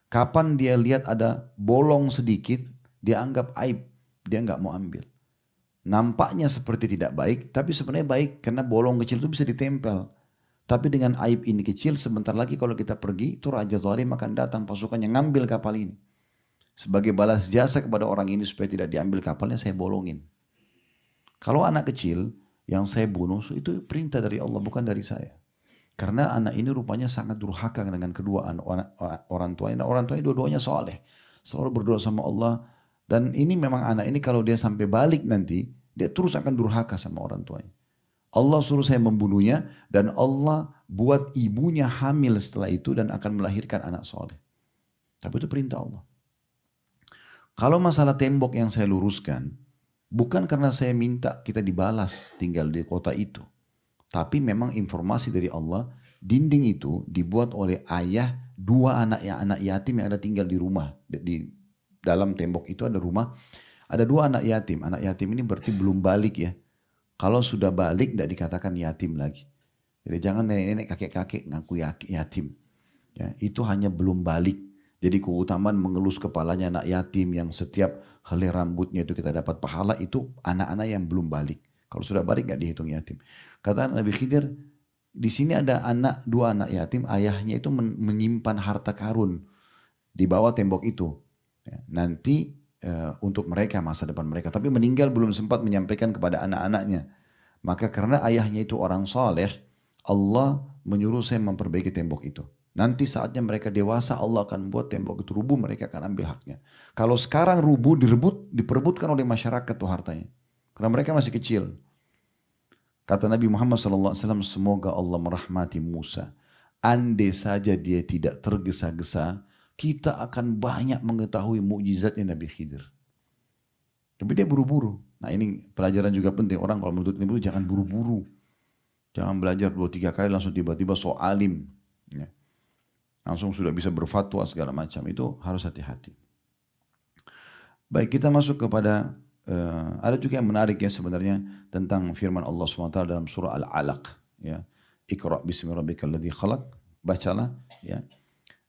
Kapan dia lihat ada bolong sedikit, dia anggap aib, dia nggak mau ambil. Nampaknya seperti tidak baik, tapi sebenarnya baik karena bolong kecil itu bisa ditempel. Tapi dengan aib ini kecil, sebentar lagi kalau kita pergi, itu raja zalim akan datang pasukannya ngambil kapal ini. Sebagai balas jasa kepada orang ini supaya tidak diambil kapalnya, saya bolongin. Kalau anak kecil yang saya bunuh, itu perintah dari Allah, bukan dari saya. Karena anak ini rupanya sangat durhaka dengan kedua orang tuanya. Orang tuanya dua-duanya soleh. Selalu berdoa sama Allah. Dan ini memang anak ini kalau dia sampai balik nanti, dia terus akan durhaka sama orang tuanya. Allah suruh saya membunuhnya dan Allah buat ibunya hamil setelah itu dan akan melahirkan anak soleh. Tapi itu perintah Allah. Kalau masalah tembok yang saya luruskan, bukan karena saya minta kita dibalas tinggal di kota itu. Tapi memang informasi dari Allah, dinding itu dibuat oleh ayah 2 anak yatim yang ada tinggal di rumah. Di dalam tembok itu ada rumah, ada 2 anak yatim. Anak yatim ini berarti belum balik ya. Kalau sudah balik tidak dikatakan yatim lagi. Jadi jangan nenek-nenek kakek-kakek ngaku yatim. Ya, itu hanya belum balik. Jadi keutamaan mengelus kepalanya anak yatim yang setiap helai rambutnya itu kita dapat pahala, itu anak-anak yang belum balik. Kalau sudah balik nggak dihitung yatim. Kata Nabi Khidir, di sini ada 2 anak yatim, ayahnya itu menyimpan harta karun di bawah tembok itu. Ya, nanti untuk mereka masa depan mereka, tapi meninggal belum sempat menyampaikan kepada anak-anaknya. Maka karena ayahnya itu orang soleh, Allah menyuruh saya memperbaiki tembok itu. Nanti saatnya mereka dewasa, Allah akan buat tembok itu rubuh, mereka akan ambil haknya. Kalau sekarang rubuh, diperebutkan oleh masyarakat tuh hartanya. Karena mereka masih kecil. Kata Nabi Muhammad SAW, semoga Allah merahmati Musa. Andai saja dia tidak tergesa-gesa, kita akan banyak mengetahui mukjizatnya Nabi Khidir. Tapi dia buru-buru. Nah ini pelajaran juga penting. Orang kalau menuntut ilmu jangan buru-buru. Jangan belajar 2-3 kali langsung tiba-tiba so alim. Ya. Langsung sudah bisa berfatwa segala macam. Itu harus hati-hati. Baik, kita masuk kepada ada juga yang menarik ya sebenarnya tentang firman Allah SWT dalam surah Al-Alaq. Ya. Iqra' bismi rabbikal ladzi khalaq. Bacalah ya.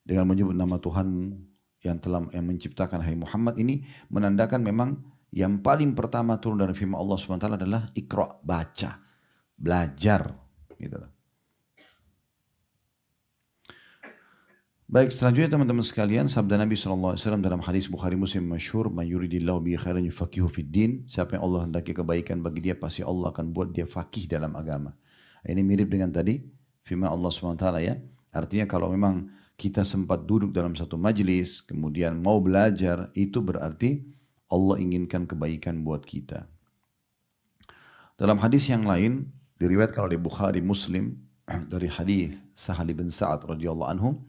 Dengan menyebut nama Tuhanmu yang menciptakan, hai Muhammad. Ini menandakan memang yang paling pertama turun dari firman Allah SWT adalah Iqra', baca, belajar. Gitu. Baik, selanjutnya teman-teman sekalian, sabda Nabi SAW dalam hadis Bukhari Muslim masyhur, "Man yuridillahu bihi khairan yufaqihu fid din." Siapa yang Allah hendaki kebaikan bagi dia, pasti Allah akan buat dia fakih dalam agama. Ini mirip dengan tadi firman Allah SWT ya. Artinya kalau memang kita sempat duduk dalam satu majlis, kemudian mau belajar, itu berarti Allah inginkan kebaikan buat kita. Dalam hadis yang lain, diriwayatkan oleh Bukhari Muslim dari hadis Sahal bin Sa'ad radhiyallahu anhu,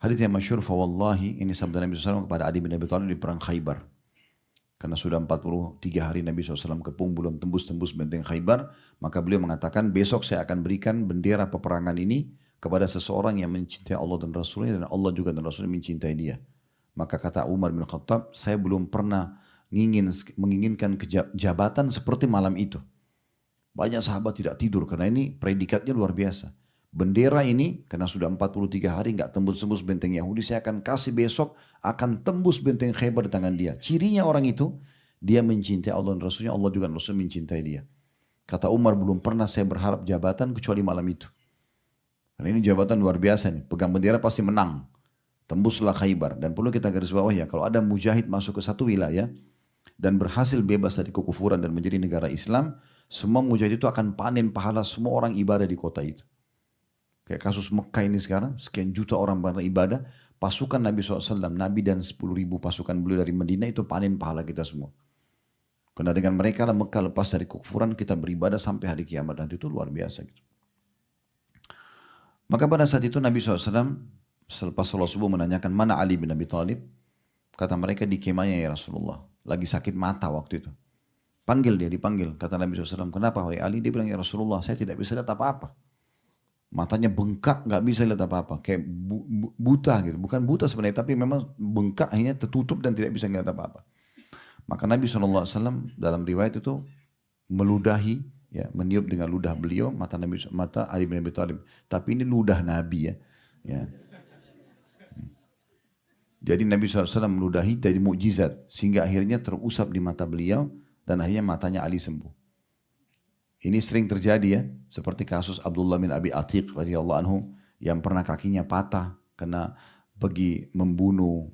hadis yang masyhur, fa wallahi, ini sabda Nabi SAW kepada Ali bin Abi Thalib di perang Khaybar. Karena sudah 43 hari Nabi SAW kepung belum tembus-tembus benteng Khaybar, maka beliau mengatakan, besok saya akan berikan bendera peperangan ini kepada seseorang yang mencintai Allah dan Rasulnya, dan Allah juga dan Rasulnya mencintai dia. Maka kata Umar bin Khattab, saya belum pernah menginginkan jabatan seperti malam itu. Banyak sahabat tidak tidur karena ini predikatnya luar biasa. Bendera ini, karena sudah 43 hari nggak tembus-tembus benteng Yahudi, saya akan kasih besok, akan tembus benteng Khaybar di tangan dia. Cirinya orang itu, dia mencintai Allah dan Rasulnya, Allah juga dan Rasulnya mencintai dia. Kata Umar, belum pernah saya berharap jabatan kecuali malam itu. Karena ini jabatan luar biasa nih, pegang bendera pasti menang. Tembuslah Khaybar. Dan perlu kita garis bawah ya, kalau ada mujahid masuk ke satu wilayah, dan berhasil bebas dari kekufuran dan menjadi negara Islam, semua mujahid itu akan panen pahala semua orang ibadah di kota itu. Kayak kasus Mekah ini sekarang, sekian juta orang beribadah, pasukan Nabi SAW, Nabi dan 10.000 pasukan beliau dari Medina itu panen pahala kita semua. Karena dengan mereka lah Mekah lepas dari kekufuran, kita beribadah sampai hari kiamat, dan itu luar biasa gitu. Maka pada saat itu Nabi SAW, selepas sholat subuh menanyakan, mana Ali bin Abi Thalib? Kata mereka, di kemahnya ya Rasulullah. Lagi sakit mata waktu itu. Panggil dia, dipanggil. Kata Nabi SAW, kenapa wahai Ali? Dia bilang, ya Rasulullah, saya tidak bisa lihat apa-apa. Matanya bengkak, nggak bisa lihat apa-apa, kayak buta gitu. Bukan buta sebenarnya, tapi memang bengkak, akhirnya tertutup dan tidak bisa lihat apa-apa. Maka Nabi SAW dalam riwayat itu meludahi, ya, meniup dengan ludah beliau mata Ali bin Abi Thalib. Tapi ini ludah Nabi ya. Ya. Jadi Nabi SAW meludahi dari mukjizat sehingga akhirnya terusap di mata beliau dan akhirnya matanya Ali sembuh. Ini sering terjadi ya, seperti kasus Abdullah bin Abi Atiq radhiyallahu anhu yang pernah kakinya patah karena pergi membunuh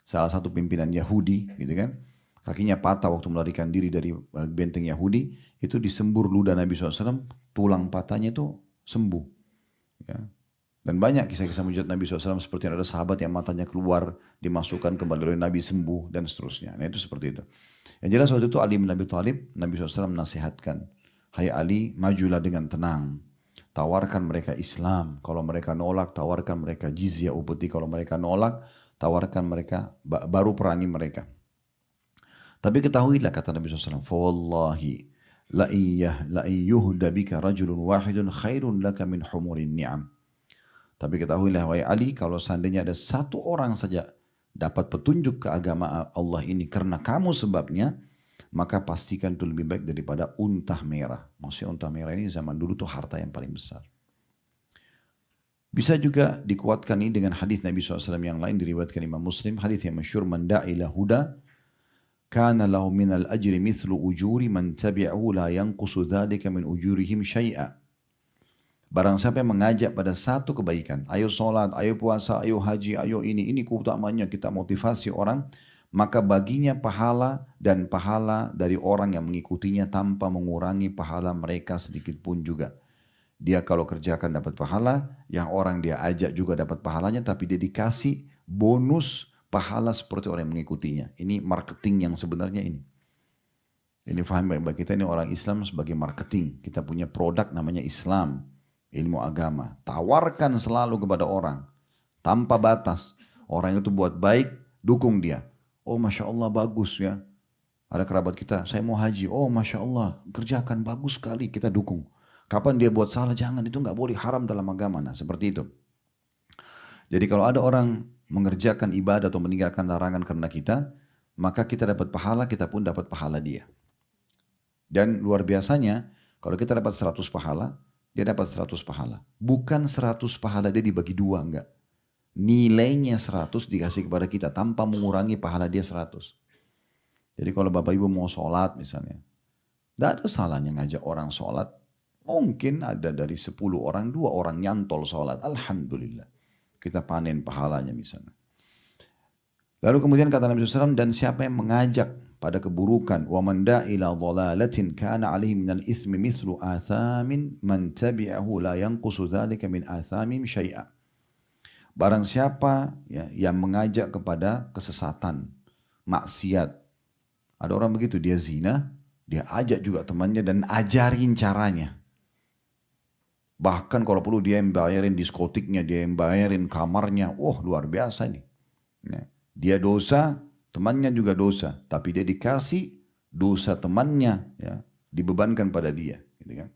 salah satu pimpinan Yahudi, gitu kan? Kakinya patah waktu melarikan diri dari benteng Yahudi, itu disembur ludah Nabi SAW, tulang patahnya itu sembuh. Ya. Dan banyak kisah-kisah mujizat Nabi SAW seperti ada sahabat yang matanya keluar, dimasukkan kembali oleh Nabi sembuh dan seterusnya. Nah itu seperti itu. Yang jelas waktu itu Ali bin Abi Thalib, Nabi SAW menasihatkan, hai Ali, majulah dengan tenang. Tawarkan mereka Islam. Kalau mereka nolak, tawarkan mereka jizyah upeti. Kalau mereka nolak, tawarkan mereka, baru perangi mereka. Tapi ketahuilah kata Nabi SAW, fawallahi la yuhda bika rajulun wahidun khairun laka min humurin ni'am. Tapi ketahuilah wahai Ali, kalau seandainya ada satu orang saja dapat petunjuk ke agama Allah ini karena kamu sebabnya, maka pastikan itu lebih baik daripada unta merah. Maksudnya unta merah ini zaman dulu tuh harta yang paling besar. Bisa juga dikuatkan ini dengan hadis Nabi SAW yang lain diriwayatkan Imam Muslim, hadis yang masyhur, man da'ila huda kana lahu minal ajri mithlu ujuri man tabi'ahu la yanqusu dzalika min ujurihim syai'a. Barang siapa yang mengajak pada satu kebaikan, ayo sholat, ayo puasa, ayo haji, ayo ini keutamanya, kita motivasi orang, maka baginya pahala dan pahala dari orang yang mengikutinya tanpa mengurangi pahala mereka sedikit pun juga. Dia kalau kerjakan dapat pahala, yang orang dia ajak juga dapat pahalanya, tapi dia dikasih bonus pahala seperti orang yang mengikutinya. Ini marketing yang sebenarnya ini. Ini faham baik-baik, kita ini orang Islam sebagai marketing. Kita punya produk namanya Islam. Ilmu agama, tawarkan selalu kepada orang tanpa batas. Orang itu buat baik, dukung dia. Oh Masya Allah bagus ya. Ada kerabat kita, saya mau haji. Oh Masya Allah, kerjakan bagus sekali, kita dukung. Kapan dia buat salah, jangan, itu nggak boleh, haram dalam agama. Nah seperti itu. Jadi kalau ada orang mengerjakan ibadah atau meninggalkan larangan karena kita, maka kita dapat pahala, kita pun dapat pahala dia. Dan luar biasanya, kalau kita dapat 100 pahala, dia dapat 100 pahala. Bukan 100 pahala dia dibagi dua, enggak. Nilainya 100 dikasih kepada kita tanpa mengurangi pahala dia 100. Jadi kalau Bapak Ibu mau sholat misalnya, tidak ada salahnya ngajak orang sholat. Mungkin ada dari 10 orang, 2 orang nyantol sholat. Alhamdulillah. kita panen pahalanya misalnya. Lalu kemudian kata Nabi SAW, dan siapa yang mengajak pada keburukan, wa man da'a ila dhalalatin kana alaihi minal ithmi mithlu athamin man tabi'ahu la yanqusu dzalika min athamim syai'a. Barang siapa ya, yang mengajak kepada kesesatan, maksiat. Ada orang begitu, dia zina, dia ajak juga temannya dan ajarin caranya. Bahkan kalau perlu dia yang bayarin diskotiknya, dia yang bayarin kamarnya. Wah, luar biasa nih. Ya. Dia dosa, temannya juga dosa. Tapi dia dikasih dosa temannya, ya, dibebankan pada dia. Gitu kan.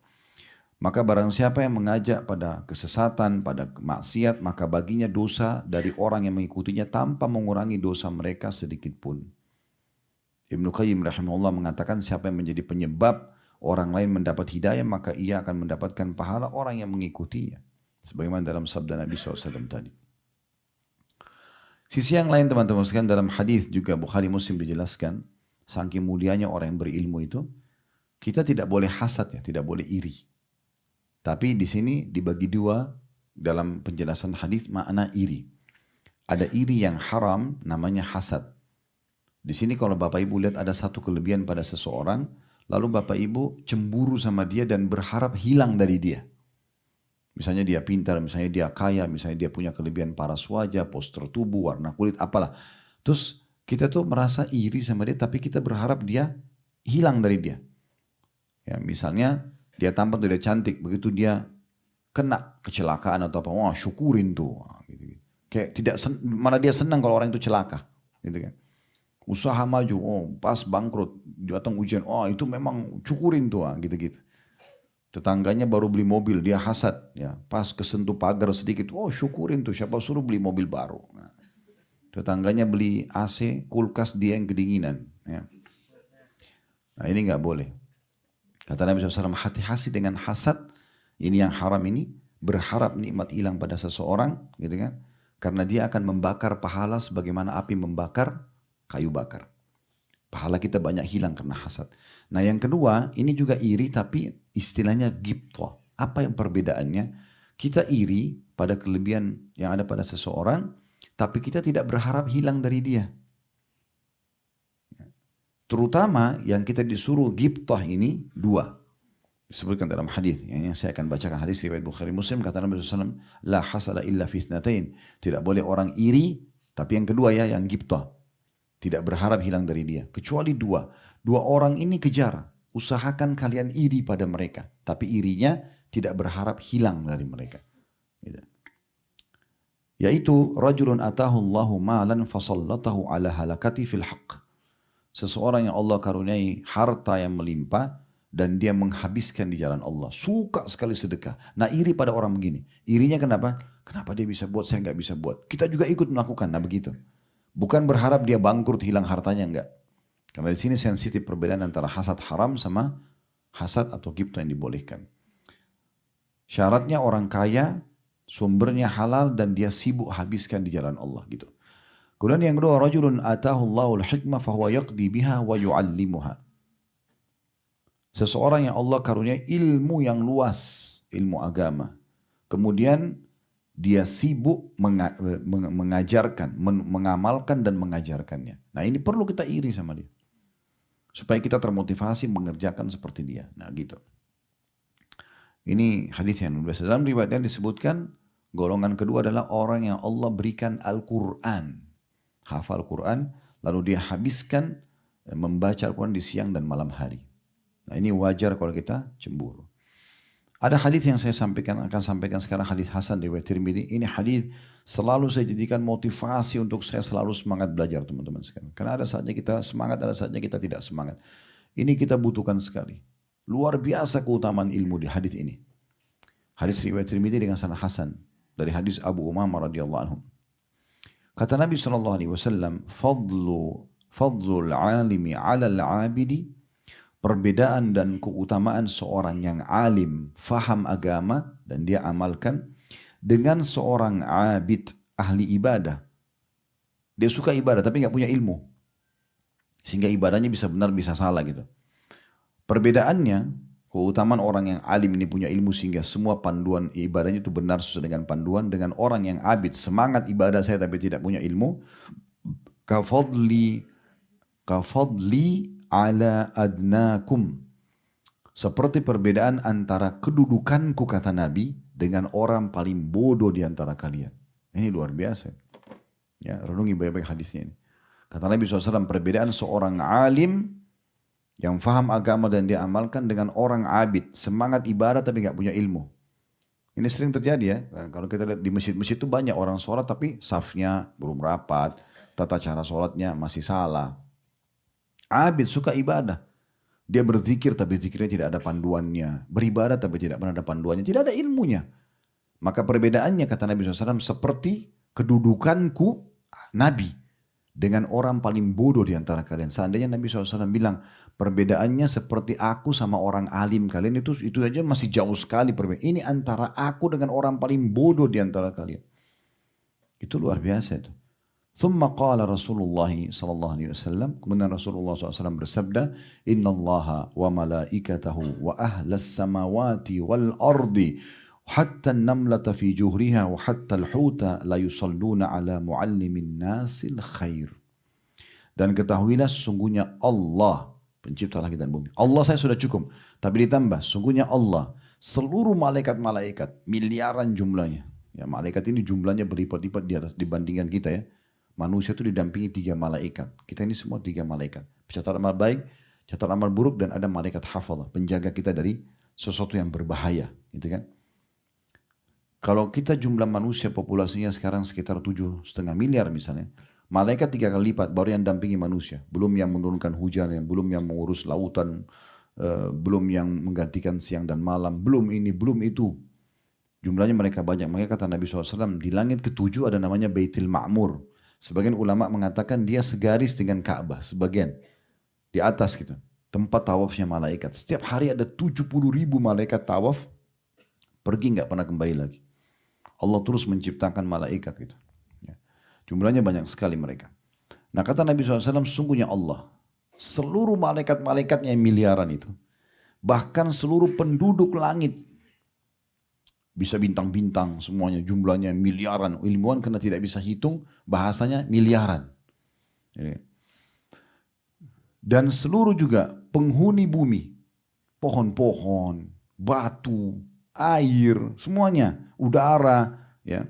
Maka barang siapa yang mengajak pada kesesatan, pada maksiat, maka baginya dosa dari orang yang mengikutinya tanpa mengurangi dosa mereka sedikit pun. Ibnu Qayyim rahimahullah mengatakan siapa yang menjadi penyebab orang lain mendapat hidayah, maka ia akan mendapatkan pahala orang yang mengikutinya. Sebagaimana dalam sabda Nabi SAW tadi. Sisi yang lain teman-teman sekalian, dalam hadis juga Bukhari Muslim dijelaskan, saking mulianya orang yang berilmu itu, kita tidak boleh hasad ya, tidak boleh iri. Tapi di sini dibagi dua dalam penjelasan hadis makna iri. Ada iri yang haram namanya hasad. Di sini kalau Bapak Ibu lihat ada satu kelebihan pada seseorang, lalu Bapak Ibu cemburu sama dia dan berharap hilang dari dia. Misalnya dia pintar, misalnya dia kaya, misalnya dia punya kelebihan paras wajah, postur tubuh, warna kulit, apalah. Terus kita tuh merasa iri sama dia, tapi kita berharap dia hilang dari dia. Ya, misalnya dia tampak tuh dia cantik, begitu dia kena kecelakaan atau apa, wah syukurin tuh. Gitu. Kayak tidak malah dia senang kalau orang itu celaka. Gitu kan. Usaha maju, oh pas bangkrut, datang ujian, oh itu memang syukurin tuh, gitu-gitu. Tetangganya baru beli mobil, dia hasad. Ya, pas kesentuh pagar sedikit, oh syukurin tuh, siapa suruh beli mobil baru. Nah, tetangganya beli AC, kulkas, dia yang kedinginan. Ya. Nah ini nggak boleh. Kata Nabi SAW, hati-hati dengan hasad, ini yang haram ini, berharap nikmat hilang pada seseorang, gitu kan? Karena dia akan membakar pahala sebagaimana api membakar kayu bakar. Pahala kita banyak hilang karena hasad. Nah yang kedua, ini juga iri tapi istilahnya ghibthah. Apa yang perbedaannya? Kita iri pada kelebihan yang ada pada seseorang, tapi kita tidak berharap hilang dari dia. Terutama yang kita disuruh ghibthah ini dua. Disebutkan dalam hadis yang saya akan bacakan hadis riwayat Bukhari Muslim, kata Nabi SAW, la hasada illa fi itsnatain. Tidak boleh orang iri, tapi yang kedua ya, yang ghibthah. Tidak berharap hilang dari dia. Kecuali dua. Dua orang ini kejar. Usahakan kalian iri pada mereka. Tapi irinya tidak berharap hilang dari mereka. Yaitu, rajulun atahu Allahu malan fasallatahu ala halakati fil haqq. Seseorang yang Allah karuniai harta yang melimpah dan dia menghabiskan di jalan Allah. Suka sekali sedekah. Nah iri pada orang begini. Irinya kenapa? Kenapa dia bisa buat, saya nggak bisa buat. Kita juga ikut melakukan. Nah begitu. Bukan berharap dia bangkrut, hilang hartanya, enggak. Karena di sini sensitif perbedaan antara hasad haram sama hasad atau ghibthah yang dibolehkan. Syaratnya orang kaya, sumbernya halal dan dia sibuk habiskan di jalan Allah gitu. Kemudian yang kedua, rajulun atahu Allahul hikmah fahuwa yaqdi biha wa yu'allimuha. Seseorang yang Allah karuniai ilmu yang luas, ilmu agama. Kemudian dia sibuk mengajarkan, mengamalkan dan mengajarkannya. Nah ini perlu kita iri sama dia. Supaya kita termotivasi mengerjakan seperti dia. Nah gitu. Ini hadis yang biasa. Dalam riwayat yang disebutkan, golongan kedua adalah orang yang Allah berikan Al-Quran. Hafal Quran, lalu dia habiskan membaca Al-Quran di siang dan malam hari. Nah ini wajar kalau kita cemburu. Ada hadis yang saya akan sampaikan sekarang, hadis Hasan riwayat Tirmidzi. Ini hadis selalu saya jadikan motivasi untuk saya selalu semangat belajar teman-teman sekalian. Karena ada saatnya kita semangat, ada saatnya kita tidak semangat. Ini kita butuhkan sekali. Luar biasa keutamaan ilmu di hadis ini. Hadis riwayat Tirmidzi dengan sanad hasan dari hadis Abu Umamah radhiyallahu anhu. Kata Nabi SAW, fadlul alimi alal abidi, perbedaan dan keutamaan seorang yang alim, faham agama, dan dia amalkan, dengan seorang abid, ahli ibadah. Dia suka ibadah tapi nggak punya ilmu. Sehingga ibadahnya bisa benar, bisa salah gitu. Perbedaannya, Keutamaan orang yang alim ini punya ilmu sehingga semua panduan ibadahnya itu benar sesuai dengan panduan. Dengan orang yang abid, semangat ibadah saya tapi tidak punya ilmu. Kafadli, kafadli ala adnakum. Seperti perbedaan antara kedudukanku kata Nabi dengan orang paling bodoh di antara kalian. Ini luar biasa. Ya, renungi baik-baik hadisnya ini. Kata Nabi SAW, perbedaan seorang alim yang faham agama dan dia amalkan dengan orang abid, semangat ibadah tapi nggak punya ilmu. Ini sering terjadi ya. Kalau kita lihat di masjid-masjid itu banyak orang sholat tapi safnya belum rapat, tata cara sholatnya masih salah. Abid suka ibadah. Dia berzikir tapi zikirnya tidak ada panduannya. Beribadah tapi tidak pernah ada panduannya. Tidak ada ilmunya. Maka perbedaannya kata Nabi SAW seperti kedudukanku Nabi dengan orang paling bodoh di antara kalian. Seandainya Nabi SAW bilang perbedaannya seperti aku sama orang alim kalian, itu aja masih jauh sekali perbedaan. Ini antara aku dengan orang paling bodoh di antara kalian. Itu luar biasa itu. ثم قال رسول الله صلى الله عليه وسلم, kemudian Rasulullah SAW bersabda, Inna Allah wa malaikatahu wa ahlas samawati wal ardi hatta namlata fi juhriha wa hatta al-huta la yusalluna ala muallimin nasil khair. Dan ketahuilah sesungguhnya Allah, pencipta langit dan bumi. Allah saya sudah cukup, tapi ditambah sesungguhnya Allah, seluruh malaikat-malaikat miliaran jumlahnya. Ya, malaikat ini jumlahnya berlipat-lipat dibandingkan kita ya. Manusia itu didampingi 3 malaikat. Kita ini semua 3 malaikat. Pencatat amal baik, catat amal buruk, dan ada malaikat hafadhah, penjaga kita dari sesuatu yang berbahaya. Gitu kan? Kalau kita jumlah manusia populasinya sekarang sekitar 7,5 miliar misalnya. Malaikat 3 kali lipat baru yang dampingi manusia. Belum yang menurunkan hujan, belum yang mengurus lautan, belum yang menggantikan siang dan malam, belum ini, belum itu. Jumlahnya mereka banyak. Makanya kata Nabi SAW, di langit ke-7 ada namanya Baitul Ma'mur. Sebagian ulama mengatakan dia segaris dengan Ka'bah, sebagian di atas gitu. Tempat tawafnya malaikat. Setiap hari ada 70.000 malaikat tawaf, pergi nggak pernah kembali lagi. Allah terus menciptakan malaikat gitu. Ya. Jumlahnya banyak sekali mereka. Nah kata Nabi SAW, sungguhnya Allah, seluruh malaikat-malaikatnya yang miliaran itu, bahkan seluruh penduduk langit, bisa bintang-bintang semuanya, jumlahnya miliaran. Ilmuwan karena tidak bisa hitung, bahasanya miliaran. Dan seluruh juga penghuni bumi, pohon-pohon, batu, air, semuanya, udara, ya,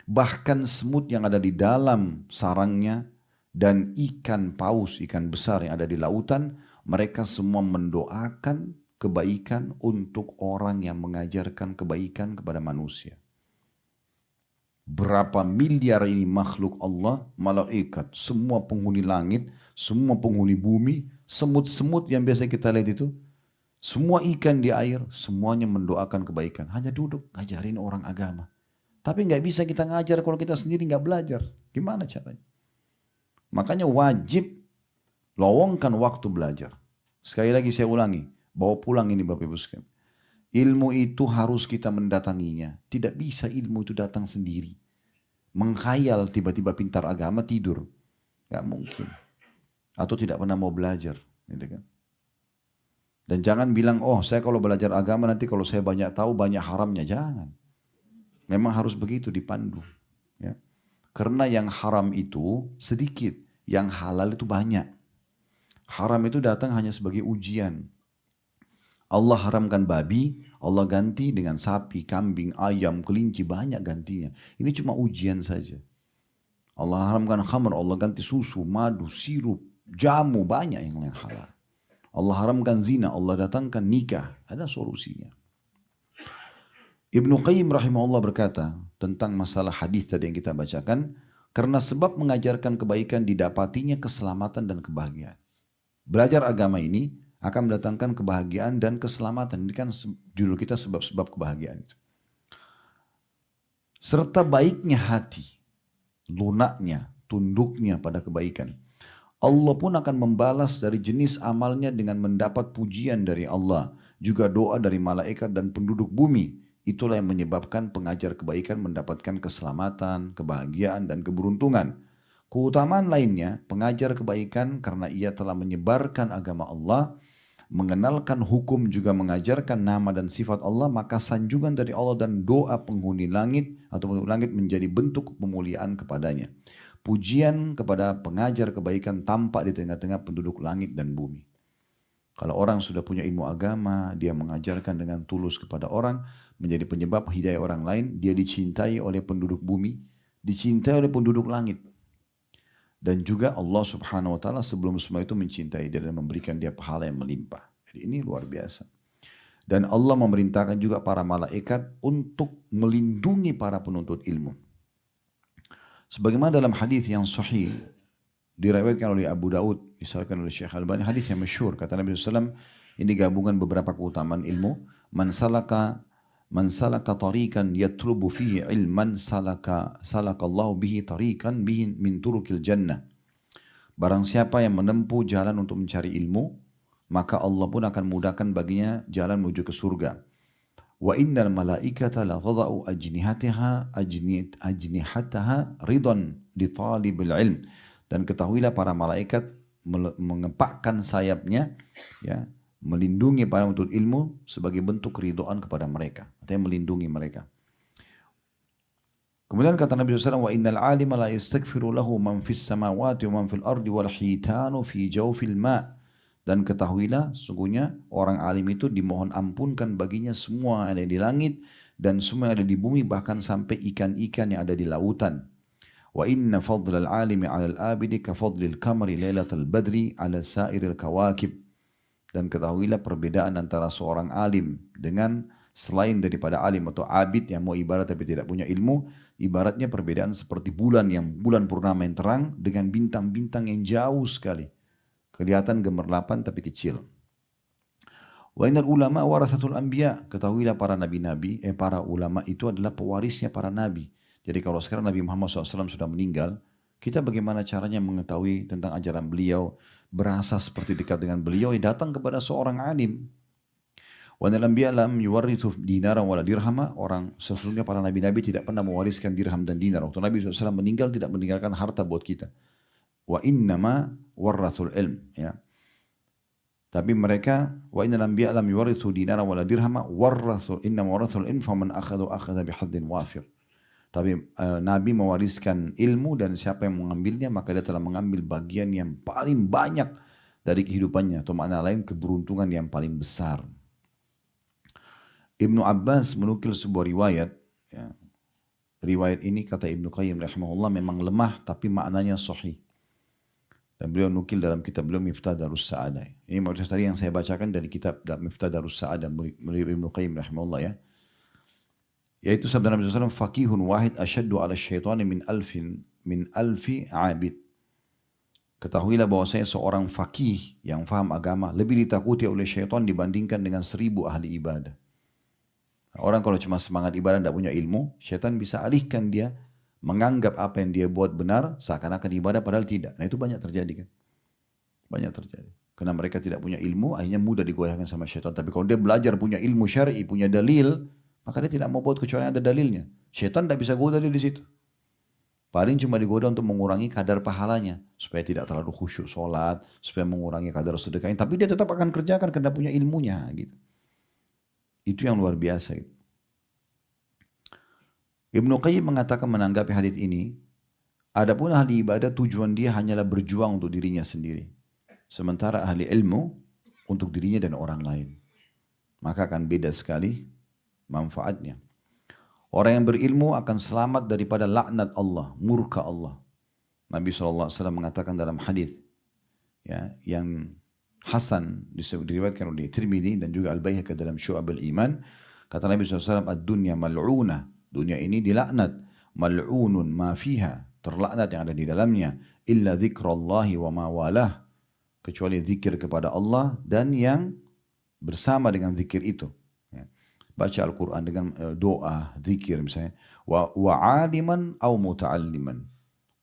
bahkan semut yang ada di dalam sarangnya, dan ikan paus, ikan besar yang ada di lautan, mereka semua mendoakan kebaikan untuk orang yang mengajarkan kebaikan kepada manusia. Berapa miliar ini makhluk Allah, malaikat, semua penghuni langit, semua penghuni bumi, semut-semut yang biasa kita lihat itu, semua ikan di air, semuanya mendoakan kebaikan. Hanya duduk ngajarin orang agama. Tapi nggak bisa kita ngajar kalau kita sendiri nggak belajar. Gimana caranya? Makanya wajib lowongkan waktu belajar. Sekali lagi saya ulangi, bawa pulang ini Bapak Ibu sekalian. Ilmu itu harus kita mendatanginya. Tidak bisa ilmu itu datang sendiri. Menghayal tiba-tiba pintar agama tidur. Gak mungkin. Atau tidak pernah mau belajar. Gitu kan? Dan jangan bilang, oh saya kalau belajar agama nanti kalau saya banyak tahu banyak haramnya. Jangan. Memang harus begitu dipandu. Ya. Karena yang haram itu sedikit. Yang halal itu banyak. Haram itu datang hanya sebagai ujian. Allah haramkan babi, Allah ganti dengan sapi, kambing, ayam, kelinci, banyak gantinya. Ini cuma ujian saja. Allah haramkan khamr, Allah ganti susu, madu, sirup, jamu, banyak yang lain halal. Allah haramkan zina, Allah datangkan nikah, ada solusinya. Ibnu Qayyim rahimahullah berkata tentang masalah hadis tadi yang kita bacakan, karena sebab mengajarkan kebaikan didapatinya keselamatan dan kebahagiaan. Belajar agama ini akan mendatangkan kebahagiaan dan keselamatan. Ini kan judul kita sebab-sebab kebahagiaan. Serta baiknya hati, lunaknya, tunduknya pada kebaikan. Allah pun akan membalas dari jenis amalnya dengan mendapat pujian dari Allah. Juga doa dari malaikat dan penduduk bumi. Itulah yang menyebabkan pengajar kebaikan mendapatkan keselamatan, kebahagiaan, dan keberuntungan. Keutamaan lainnya, pengajar kebaikan karena ia telah menyebarkan agama Allah, mengenalkan hukum juga mengajarkan nama dan sifat Allah, maka sanjungan dari Allah dan doa penghuni langit atau penghuni langit menjadi bentuk pemuliaan kepadanya. Pujian kepada pengajar kebaikan tampak di tengah-tengah penduduk langit dan bumi. Kalau orang sudah punya ilmu agama, dia mengajarkan dengan tulus kepada orang, menjadi penyebab hidayah orang lain, dia dicintai oleh penduduk bumi, dicintai oleh penduduk langit. Dan juga Allah subhanahu wa ta'ala sebelum semua itu mencintai dia dan memberikan dia pahala yang melimpah. Jadi ini luar biasa. Dan Allah memerintahkan juga para malaikat untuk melindungi para penuntut ilmu. Sebagaimana dalam hadis yang sahih, diriwayatkan oleh Abu Daud, disahihkan oleh Syekh Al-Albani, hadis yang masyhur, kata Nabi SAW, ini gabungan beberapa keutamaan ilmu. Man salaka tariqan yatlubu fihi ilman salakallahu bihi tariqan bihi min turukil jannah. Barang siapa yang menempuh jalan untuk mencari ilmu, maka Allah pun akan mudahkan baginya jalan menuju ke surga. Wa innal malaikata la tada'u ajnihataha ridan li talibil ilm. Dan ketahuilah para malaikat mengepakkan sayapnya, ya, melindungi para penuntut ilmu sebagai bentuk keridoan kepada mereka, artinya melindungi mereka. Kemudian kata Nabi SAW, wa innal alima la yastaghfiru lahu man fis samawati wa man fil ardi wal hitanu fi jawfil ma'. Dan ketahuilah, sungguhnya orang alim itu dimohon ampunkan baginya semua yang ada di langit dan semua yang ada di bumi, bahkan sampai ikan-ikan yang ada di lautan. Wa inna fadlal alimi 'alal abidi ka fadlil qamari lailatal badri 'ala sa'iril kawakib. Dan ketahuilah perbedaan antara seorang alim dengan selain daripada alim atau abid yang mau ibarat tapi tidak punya ilmu, ibaratnya perbedaan seperti bulan purnama yang terang dengan bintang-bintang yang jauh sekali. Kelihatan gemerlapan tapi kecil. Wa innal ulama warasatul anbiya. Ketahuilah para nabi-nabi, para ulama itu adalah pewarisnya para nabi. Jadi kalau sekarang Nabi Muhammad SAW sudah meninggal, kita bagaimana caranya mengetahui tentang ajaran beliau, berasa seperti dekat dengan beliau, datang kepada seorang alim. Wa innal anbiya lam yuwarithu dinaran wala dirhama. Orang sesungguhnya para nabi-nabi tidak pernah mewariskan dirham dan dinar. Waktu Nabi SAW meninggal tidak meninggalkan harta buat kita. Wa innama warrathul ilm, ya. Tapi mereka, wa innal anbiya lam yuwarithu dinara wala dirhama warrathul innama warrathul ilm faman akhadha bihaddin wafir. Tapi Nabi mewariskan ilmu dan siapa yang mengambilnya maka dia telah mengambil bagian yang paling banyak dari kehidupannya, atau makna lain keberuntungan yang paling besar. Ibnu Abbas menukil sebuah riwayat, ya. Riwayat ini kata Ibnu Qayyim rahimahullah memang lemah tapi maknanya sahih. Dan beliau nukil dalam kitab beliau Miftah Darus Sa'adah. Ini maksudnya tadi yang saya bacakan dari kitab Miftah Darus Sa'adah beliau Ibnu Qayyim rahimahullah, ya. Yaitu sabda Nabi SAW, faqihun wahid asyaddu ala syaitani min alfi abid. Ketahuilah bahwasanya seorang faqih yang faham agama lebih ditakuti oleh syaitan dibandingkan dengan 1000 ahli ibadah. Orang kalau cuma semangat ibadah tidak punya ilmu, syaitan bisa alihkan dia menganggap apa yang dia buat benar seakan-akan ibadah padahal tidak. Nah itu banyak terjadi kan. Banyak terjadi. Karena mereka tidak punya ilmu, akhirnya mudah digoyahkan sama syaitan. Tapi kalau dia belajar punya ilmu syar'i, punya dalil, maka dia tidak mau buat kecuali ada dalilnya. Syaitan tidak bisa goda dia di situ. Paling cuma digoda untuk mengurangi kadar pahalanya. Supaya tidak terlalu khusyuk sholat, supaya mengurangi kadar sedekahnya. Tapi dia tetap akan kerjakan karena punya ilmunya. Gitu. Itu yang luar biasa. Gitu. Ibnu Qayyim mengatakan menanggapi hadits ini, adapun ahli ibadah tujuan dia hanyalah berjuang untuk dirinya sendiri. Sementara ahli ilmu untuk dirinya dan orang lain. Maka akan beda sekali manfaatnya. Orang yang berilmu akan selamat daripada laknat Allah, murka Allah. Nabi SAW mengatakan dalam hadis, ya, yang Hasan diriwayatkan oleh Tirmidzi dan juga Al-Baihaqi dalam Syu'abul Iman, kata Nabi SAW, ad-dunya mal'unah. Dunia ini dilaknat, mal'unun ma fiha, terlaknat yang ada di dalamnya, illa dzikrallahi wa ma walah, kecuali zikir kepada Allah dan yang bersama dengan zikir itu. Ya. Baca Al-Quran dengan doa, zikir misalnya. Wa aliman au muta'alliman.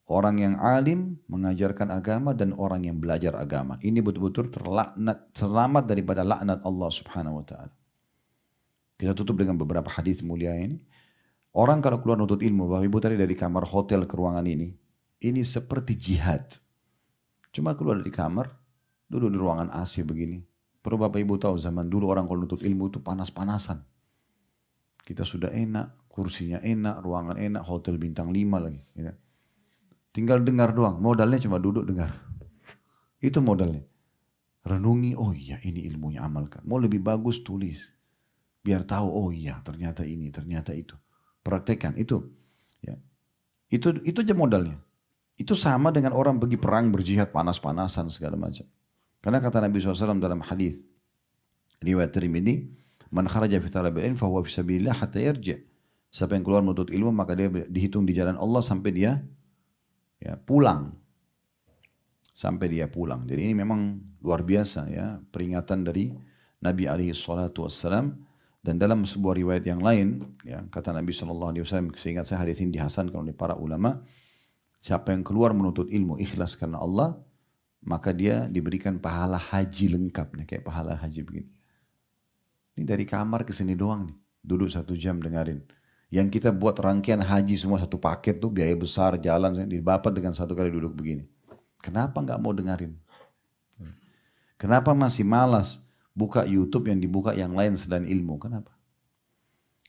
Orang yang alim mengajarkan agama dan orang yang belajar agama. Ini betul-betul terlaknat, selamat daripada laknat Allah subhanahu wa ta'ala. Kita tutup dengan beberapa hadis mulia ini. Orang kalau keluar nuntut ilmu, Bapak Ibu tadi dari kamar hotel ke ruangan ini seperti jihad. Cuma keluar dari kamar, duduk di ruangan AC begini, Perlu Bapak Ibu tahu zaman dulu orang kalau nuntut ilmu itu panas-panasan. Kita sudah enak, kursinya enak, ruangan enak, hotel bintang 5 lagi. Ya. Tinggal dengar doang, modalnya cuma duduk dengar. Itu modalnya. Renungi, oh iya ini ilmunya, amalkan. Mau lebih bagus tulis. Biar tahu, oh iya ternyata ini, ternyata itu. Praktekkan, itu. Ya. Itu aja modalnya. Itu sama dengan orang pergi perang, berjihad, panas-panasan segala macam. Karena kata Nabi SAW dalam hadis riwayat Tirmidzi, man kharaja fi talabil ilm fahuwa fi sabilillah hatta yarji'. Siapa yang keluar menuntut ilmu maka dia dihitung di jalan Allah sampai dia ya, pulang. Sampai dia pulang. Jadi ini memang luar biasa ya peringatan dari Nabi alaihi salatu wassalam. Dan dalam sebuah riwayat yang lain ya, kata Nabi SAW, seingat saya hadis ini dihasankan oleh para ulama, siapa yang keluar menuntut ilmu ikhlas karena Allah, maka dia diberikan pahala haji lengkap nih, kayak pahala haji begini. Ini dari kamar ke sini doang nih, duduk 1 jam dengerin. Yang kita buat rangkaian haji semua satu paket tuh biaya besar jalan, didapat dengan 1 kali duduk begini. Kenapa nggak mau dengerin? Kenapa masih malas buka YouTube yang dibuka yang lain selain ilmu? Kenapa?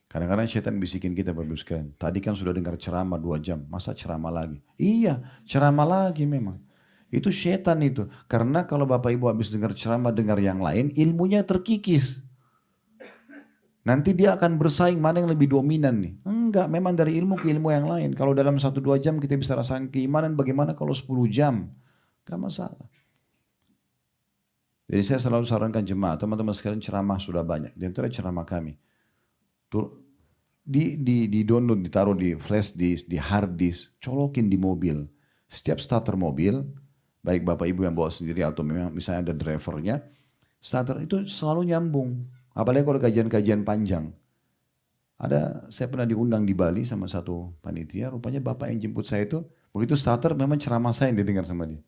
Kadang-kadang syaitan bisikin kita Bapak Ibu sekalian. Tadi kan sudah dengar ceramah 2 jam, masa ceramah lagi? Iya, ceramah lagi memang. Itu syaitan itu. Karena kalau Bapak Ibu habis dengar ceramah, dengar yang lain, ilmunya terkikis. Nanti dia akan bersaing mana yang lebih dominan nih. Enggak, memang dari ilmu ke ilmu yang lain. Kalau dalam 1-2 jam kita bisa rasakan keimanan, bagaimana kalau 10 jam? Gak masalah. Jadi saya selalu sarankan jemaah, teman-teman sekalian ceramah sudah banyak. Di antara ceramah kami. Di download, ditaruh di flash disk, di hard disk, colokin di mobil. Setiap starter mobil, baik Bapak Ibu yang bawa sendiri atau memang misalnya ada drivernya, starter itu selalu nyambung. Apalagi kalau kajian-kajian panjang. Saya pernah diundang di Bali sama satu panitia, rupanya bapak yang jemput saya itu, begitu starter memang ceramah saya yang didengar sama dia.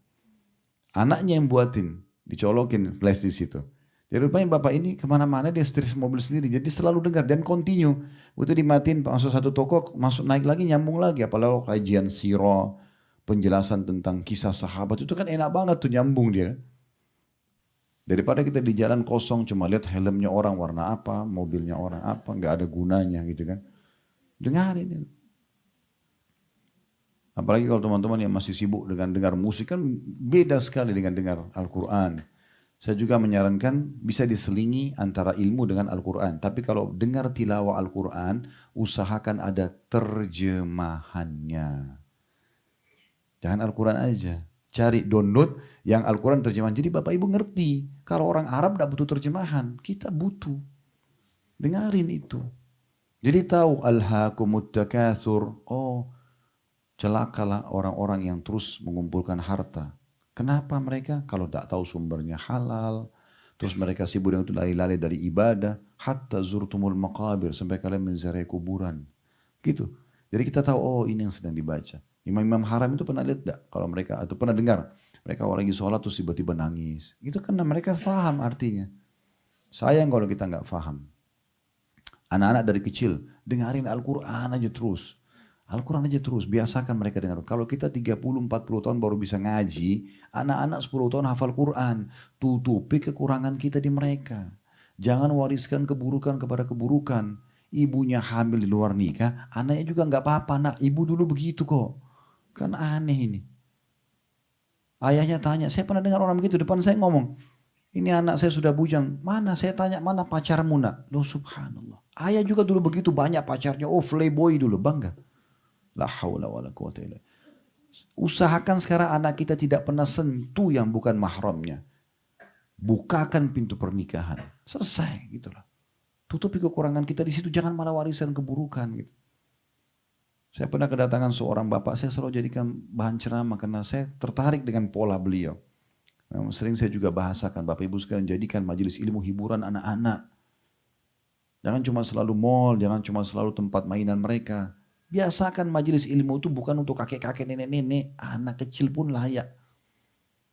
Anaknya yang buatin, dicolokin flash di situ. Jadi rupanya bapak ini kemana-mana dia setir mobil sendiri, jadi selalu dengar dan continue. Begitu dimatiin masuk satu toko, masuk naik lagi nyambung lagi. Apalagi kajian sirah, penjelasan tentang kisah sahabat itu kan enak banget tuh nyambung dia. Daripada kita di jalan kosong cuma lihat helmnya orang warna apa, mobilnya orang apa, nggak ada gunanya gitu kan. Dengarin. Apalagi kalau teman-teman yang masih sibuk dengan dengar musik kan beda sekali dengan dengar Al-Quran. Saya juga menyarankan bisa diselingi antara ilmu dengan Al-Quran. Tapi kalau dengar tilawah Al-Quran, usahakan ada terjemahannya. Jangan Al-Quran aja. Cari download yang Al-Quran terjemahan. Jadi Bapak Ibu ngerti. Kalau orang Arab tidak butuh terjemahan. Kita butuh. Dengarin itu. Jadi tahu alhaakumut takatsur. Oh, celakalah orang-orang yang terus mengumpulkan harta. Kenapa mereka? Kalau tidak tahu sumbernya halal. Terus mereka sibuk dengan itu lari-lari dari ibadah. Hatta zurtumul maqabir. Sampai kalian menziarahi kuburan. Gitu. Jadi kita tahu, oh ini yang sedang dibaca. Imam-imam haram itu pernah lihat tidak? Kalau mereka, atau pernah dengar. Mereka lagi sholat terus tiba-tiba nangis. Itu karena mereka faham artinya. Sayang kalau kita nggak faham. Anak-anak dari kecil, dengarin Al-Quran aja terus. Al-Quran aja terus, biasakan mereka dengar. Kalau kita 30-40 tahun baru bisa ngaji, anak-anak 10 tahun hafal Quran. Tutupi kekurangan kita di mereka. Jangan wariskan keburukan kepada keburukan. Ibunya hamil di luar nikah, anaknya juga nggak apa-apa. Nak, ibu dulu begitu kok. Kan aneh ini. Ayahnya tanya, saya pernah dengar orang begitu, depan saya ngomong, ini anak saya sudah bujang. Mana? Saya tanya, mana pacarmu nak? Loh subhanallah. Ayah juga dulu begitu, banyak pacarnya. Oh playboy dulu, bangga. La haula wa la quwata illa. Usahakan sekarang anak kita tidak pernah sentuh yang bukan mahramnya. Bukakan pintu pernikahan. Selesai gitulah. Tutupi kekurangan kita di situ, jangan malah warisan keburukan gitu. Saya pernah kedatangan seorang bapak, saya selalu jadikan bahan ceramah karena saya tertarik dengan pola beliau. Sering saya juga bahasakan, Bapak Ibu sekalian jadikan majelis ilmu hiburan anak-anak. Jangan cuma selalu mall, jangan cuma selalu tempat mainan mereka. Biasakan majelis ilmu itu bukan untuk kakek-kakek, nenek-nenek, anak kecil pun layak.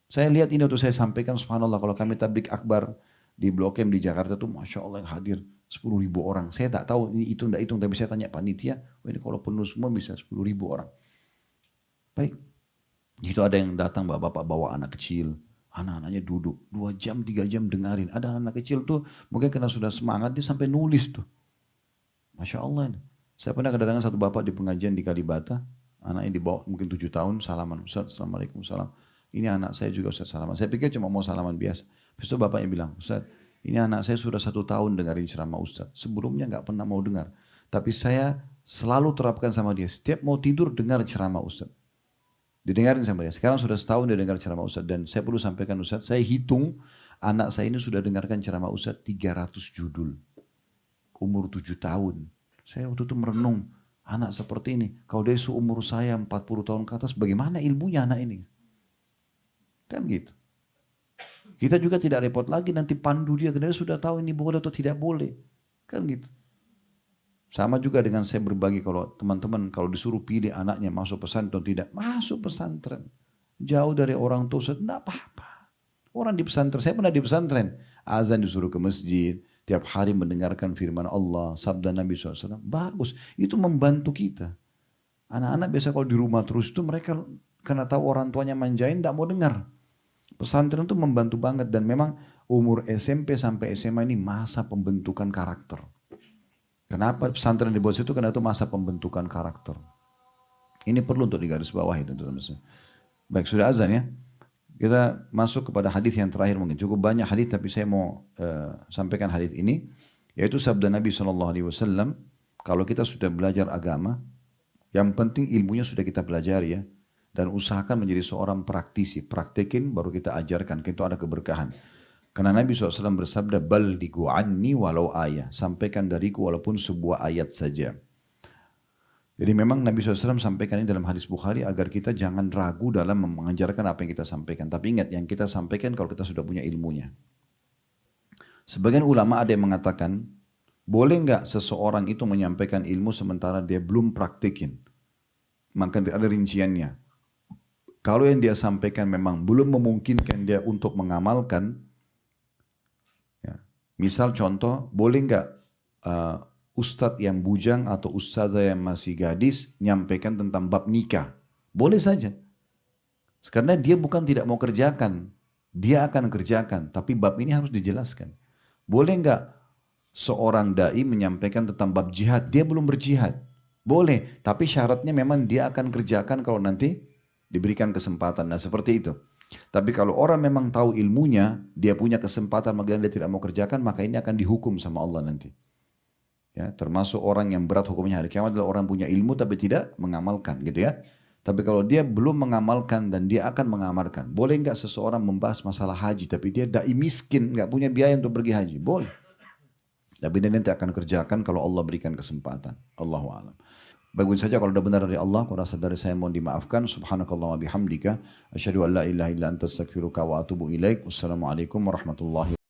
Saya lihat ini waktu saya sampaikan, subhanallah, kalau kami tablik akbar di Blok M di Jakarta tuh Masya Allah yang hadir 10.000 orang. Saya tak tahu ini itu enggak hitung, tapi saya tanya panitia, oh ini kalau penuh semua bisa 10.000 orang. Baik, itu ada yang datang bapak-bapak bawa anak kecil, Anak-anaknya duduk 2 jam, 3 jam dengarin. Ada anak kecil tuh mungkin karena sudah semangat dia sampai nulis tuh. Masya Allah. Saya pernah kedatangan satu bapak di pengajian di Kalibata. Anaknya dibawa mungkin 7 tahun, salaman. Ustaz, Assalamualaikum, salam. Ini anak saya juga Ustaz, salaman. Saya pikir cuma mau salaman biasa. Habis itu bapaknya bilang, Ustaz, ini anak saya sudah 1 tahun dengerin ceramah Ustaz. Sebelumnya nggak pernah mau dengar. Tapi saya selalu terapkan sama dia. Setiap mau tidur dengar ceramah Ustaz. Didengarin sama dia. Sekarang sudah setahun dia dengar ceramah Ustaz. Dan saya perlu sampaikan Ustaz, saya hitung anak saya ini sudah dengarkan ceramah Ustaz 300 judul. Umur 7 tahun. Saya waktu itu merenung, anak seperti ini. Kalau dia seumur saya 40 tahun ke atas, bagaimana ilmunya anak ini? Kan gitu. Kita juga tidak repot lagi nanti pandu dia, karena dia sudah tahu ini boleh atau tidak boleh. Kan gitu. Sama juga dengan saya berbagi kalau teman-teman kalau disuruh pilih anaknya masuk pesantren atau tidak. Masuk pesantren. Jauh dari orang tua, tidak apa-apa. Orang di pesantren, saya pernah di pesantren. Azan disuruh ke masjid. Tiap hari mendengarkan firman Allah, sabda Nabi SAW. Bagus, itu membantu kita. Anak-anak biasa kalau di rumah terus itu mereka karena tahu orang tuanya manjain, tidak mau dengar. Pesantren itu membantu banget dan memang umur SMP sampai SMA ini masa pembentukan karakter. Kenapa pesantren dibuat situ? Karena itu masa pembentukan karakter. Ini perlu untuk digarisbawahi tentu-tentu. Baik, sudah azan ya. Kita masuk kepada hadis yang terakhir mungkin. Cukup banyak hadis tapi saya mau sampaikan hadis ini. Yaitu sabda Nabi SAW. Kalau kita sudah belajar agama, yang penting ilmunya sudah kita pelajari ya. Dan usahakan menjadi seorang praktisi. Praktekin baru kita ajarkan. Itu ada keberkahan. Karena Nabi SAW bersabda, baldighu anni walau ayah. Sampaikan dariku walaupun sebuah ayat saja. Jadi memang Nabi SAW sampaikan ini dalam hadis Bukhari agar kita jangan ragu dalam mengajarkan apa yang kita sampaikan. Tapi ingat yang kita sampaikan kalau kita sudah punya ilmunya. Sebagian ulama ada yang mengatakan, boleh nggak seseorang itu menyampaikan ilmu sementara dia belum praktikin? Maka ada rinciannya. Kalau yang dia sampaikan memang belum memungkinkan dia untuk mengamalkan, misal contoh, boleh nggak ustadz yang bujang atau ustazah yang masih gadis nyampaikan tentang bab nikah? Boleh saja. Karena dia bukan tidak mau kerjakan. Dia akan kerjakan. Tapi bab ini harus dijelaskan. Boleh nggak seorang da'i menyampaikan tentang bab jihad? Dia belum berjihad. Boleh. Tapi syaratnya memang dia akan kerjakan kalau nanti diberikan kesempatan. Nah seperti itu. Tapi kalau orang memang tahu ilmunya, dia punya kesempatan, maka dia tidak mau kerjakan, maka ini akan dihukum sama Allah nanti. Ya, termasuk orang yang berat hukumnya hari kiamat adalah orang punya ilmu tapi tidak mengamalkan, gitu ya. Tapi kalau dia belum mengamalkan dan dia akan mengamalkan, boleh nggak seseorang membahas masalah haji, tapi dia dai miskin, nggak punya biaya untuk pergi haji, boleh. Tapi dia nanti akan kerjakan kalau Allah berikan kesempatan. Allahu a'lam. Bagus saja kalau sudah benar dari Allah, kalau rasa dari saya mohon dimaafkan. Subhanakallah wa bihamdika. Asyhadu an la ilaha illa anta astaghfiruka wa atubu ilaik. Wassalamualaikum warahmatullahi wabarakatuh.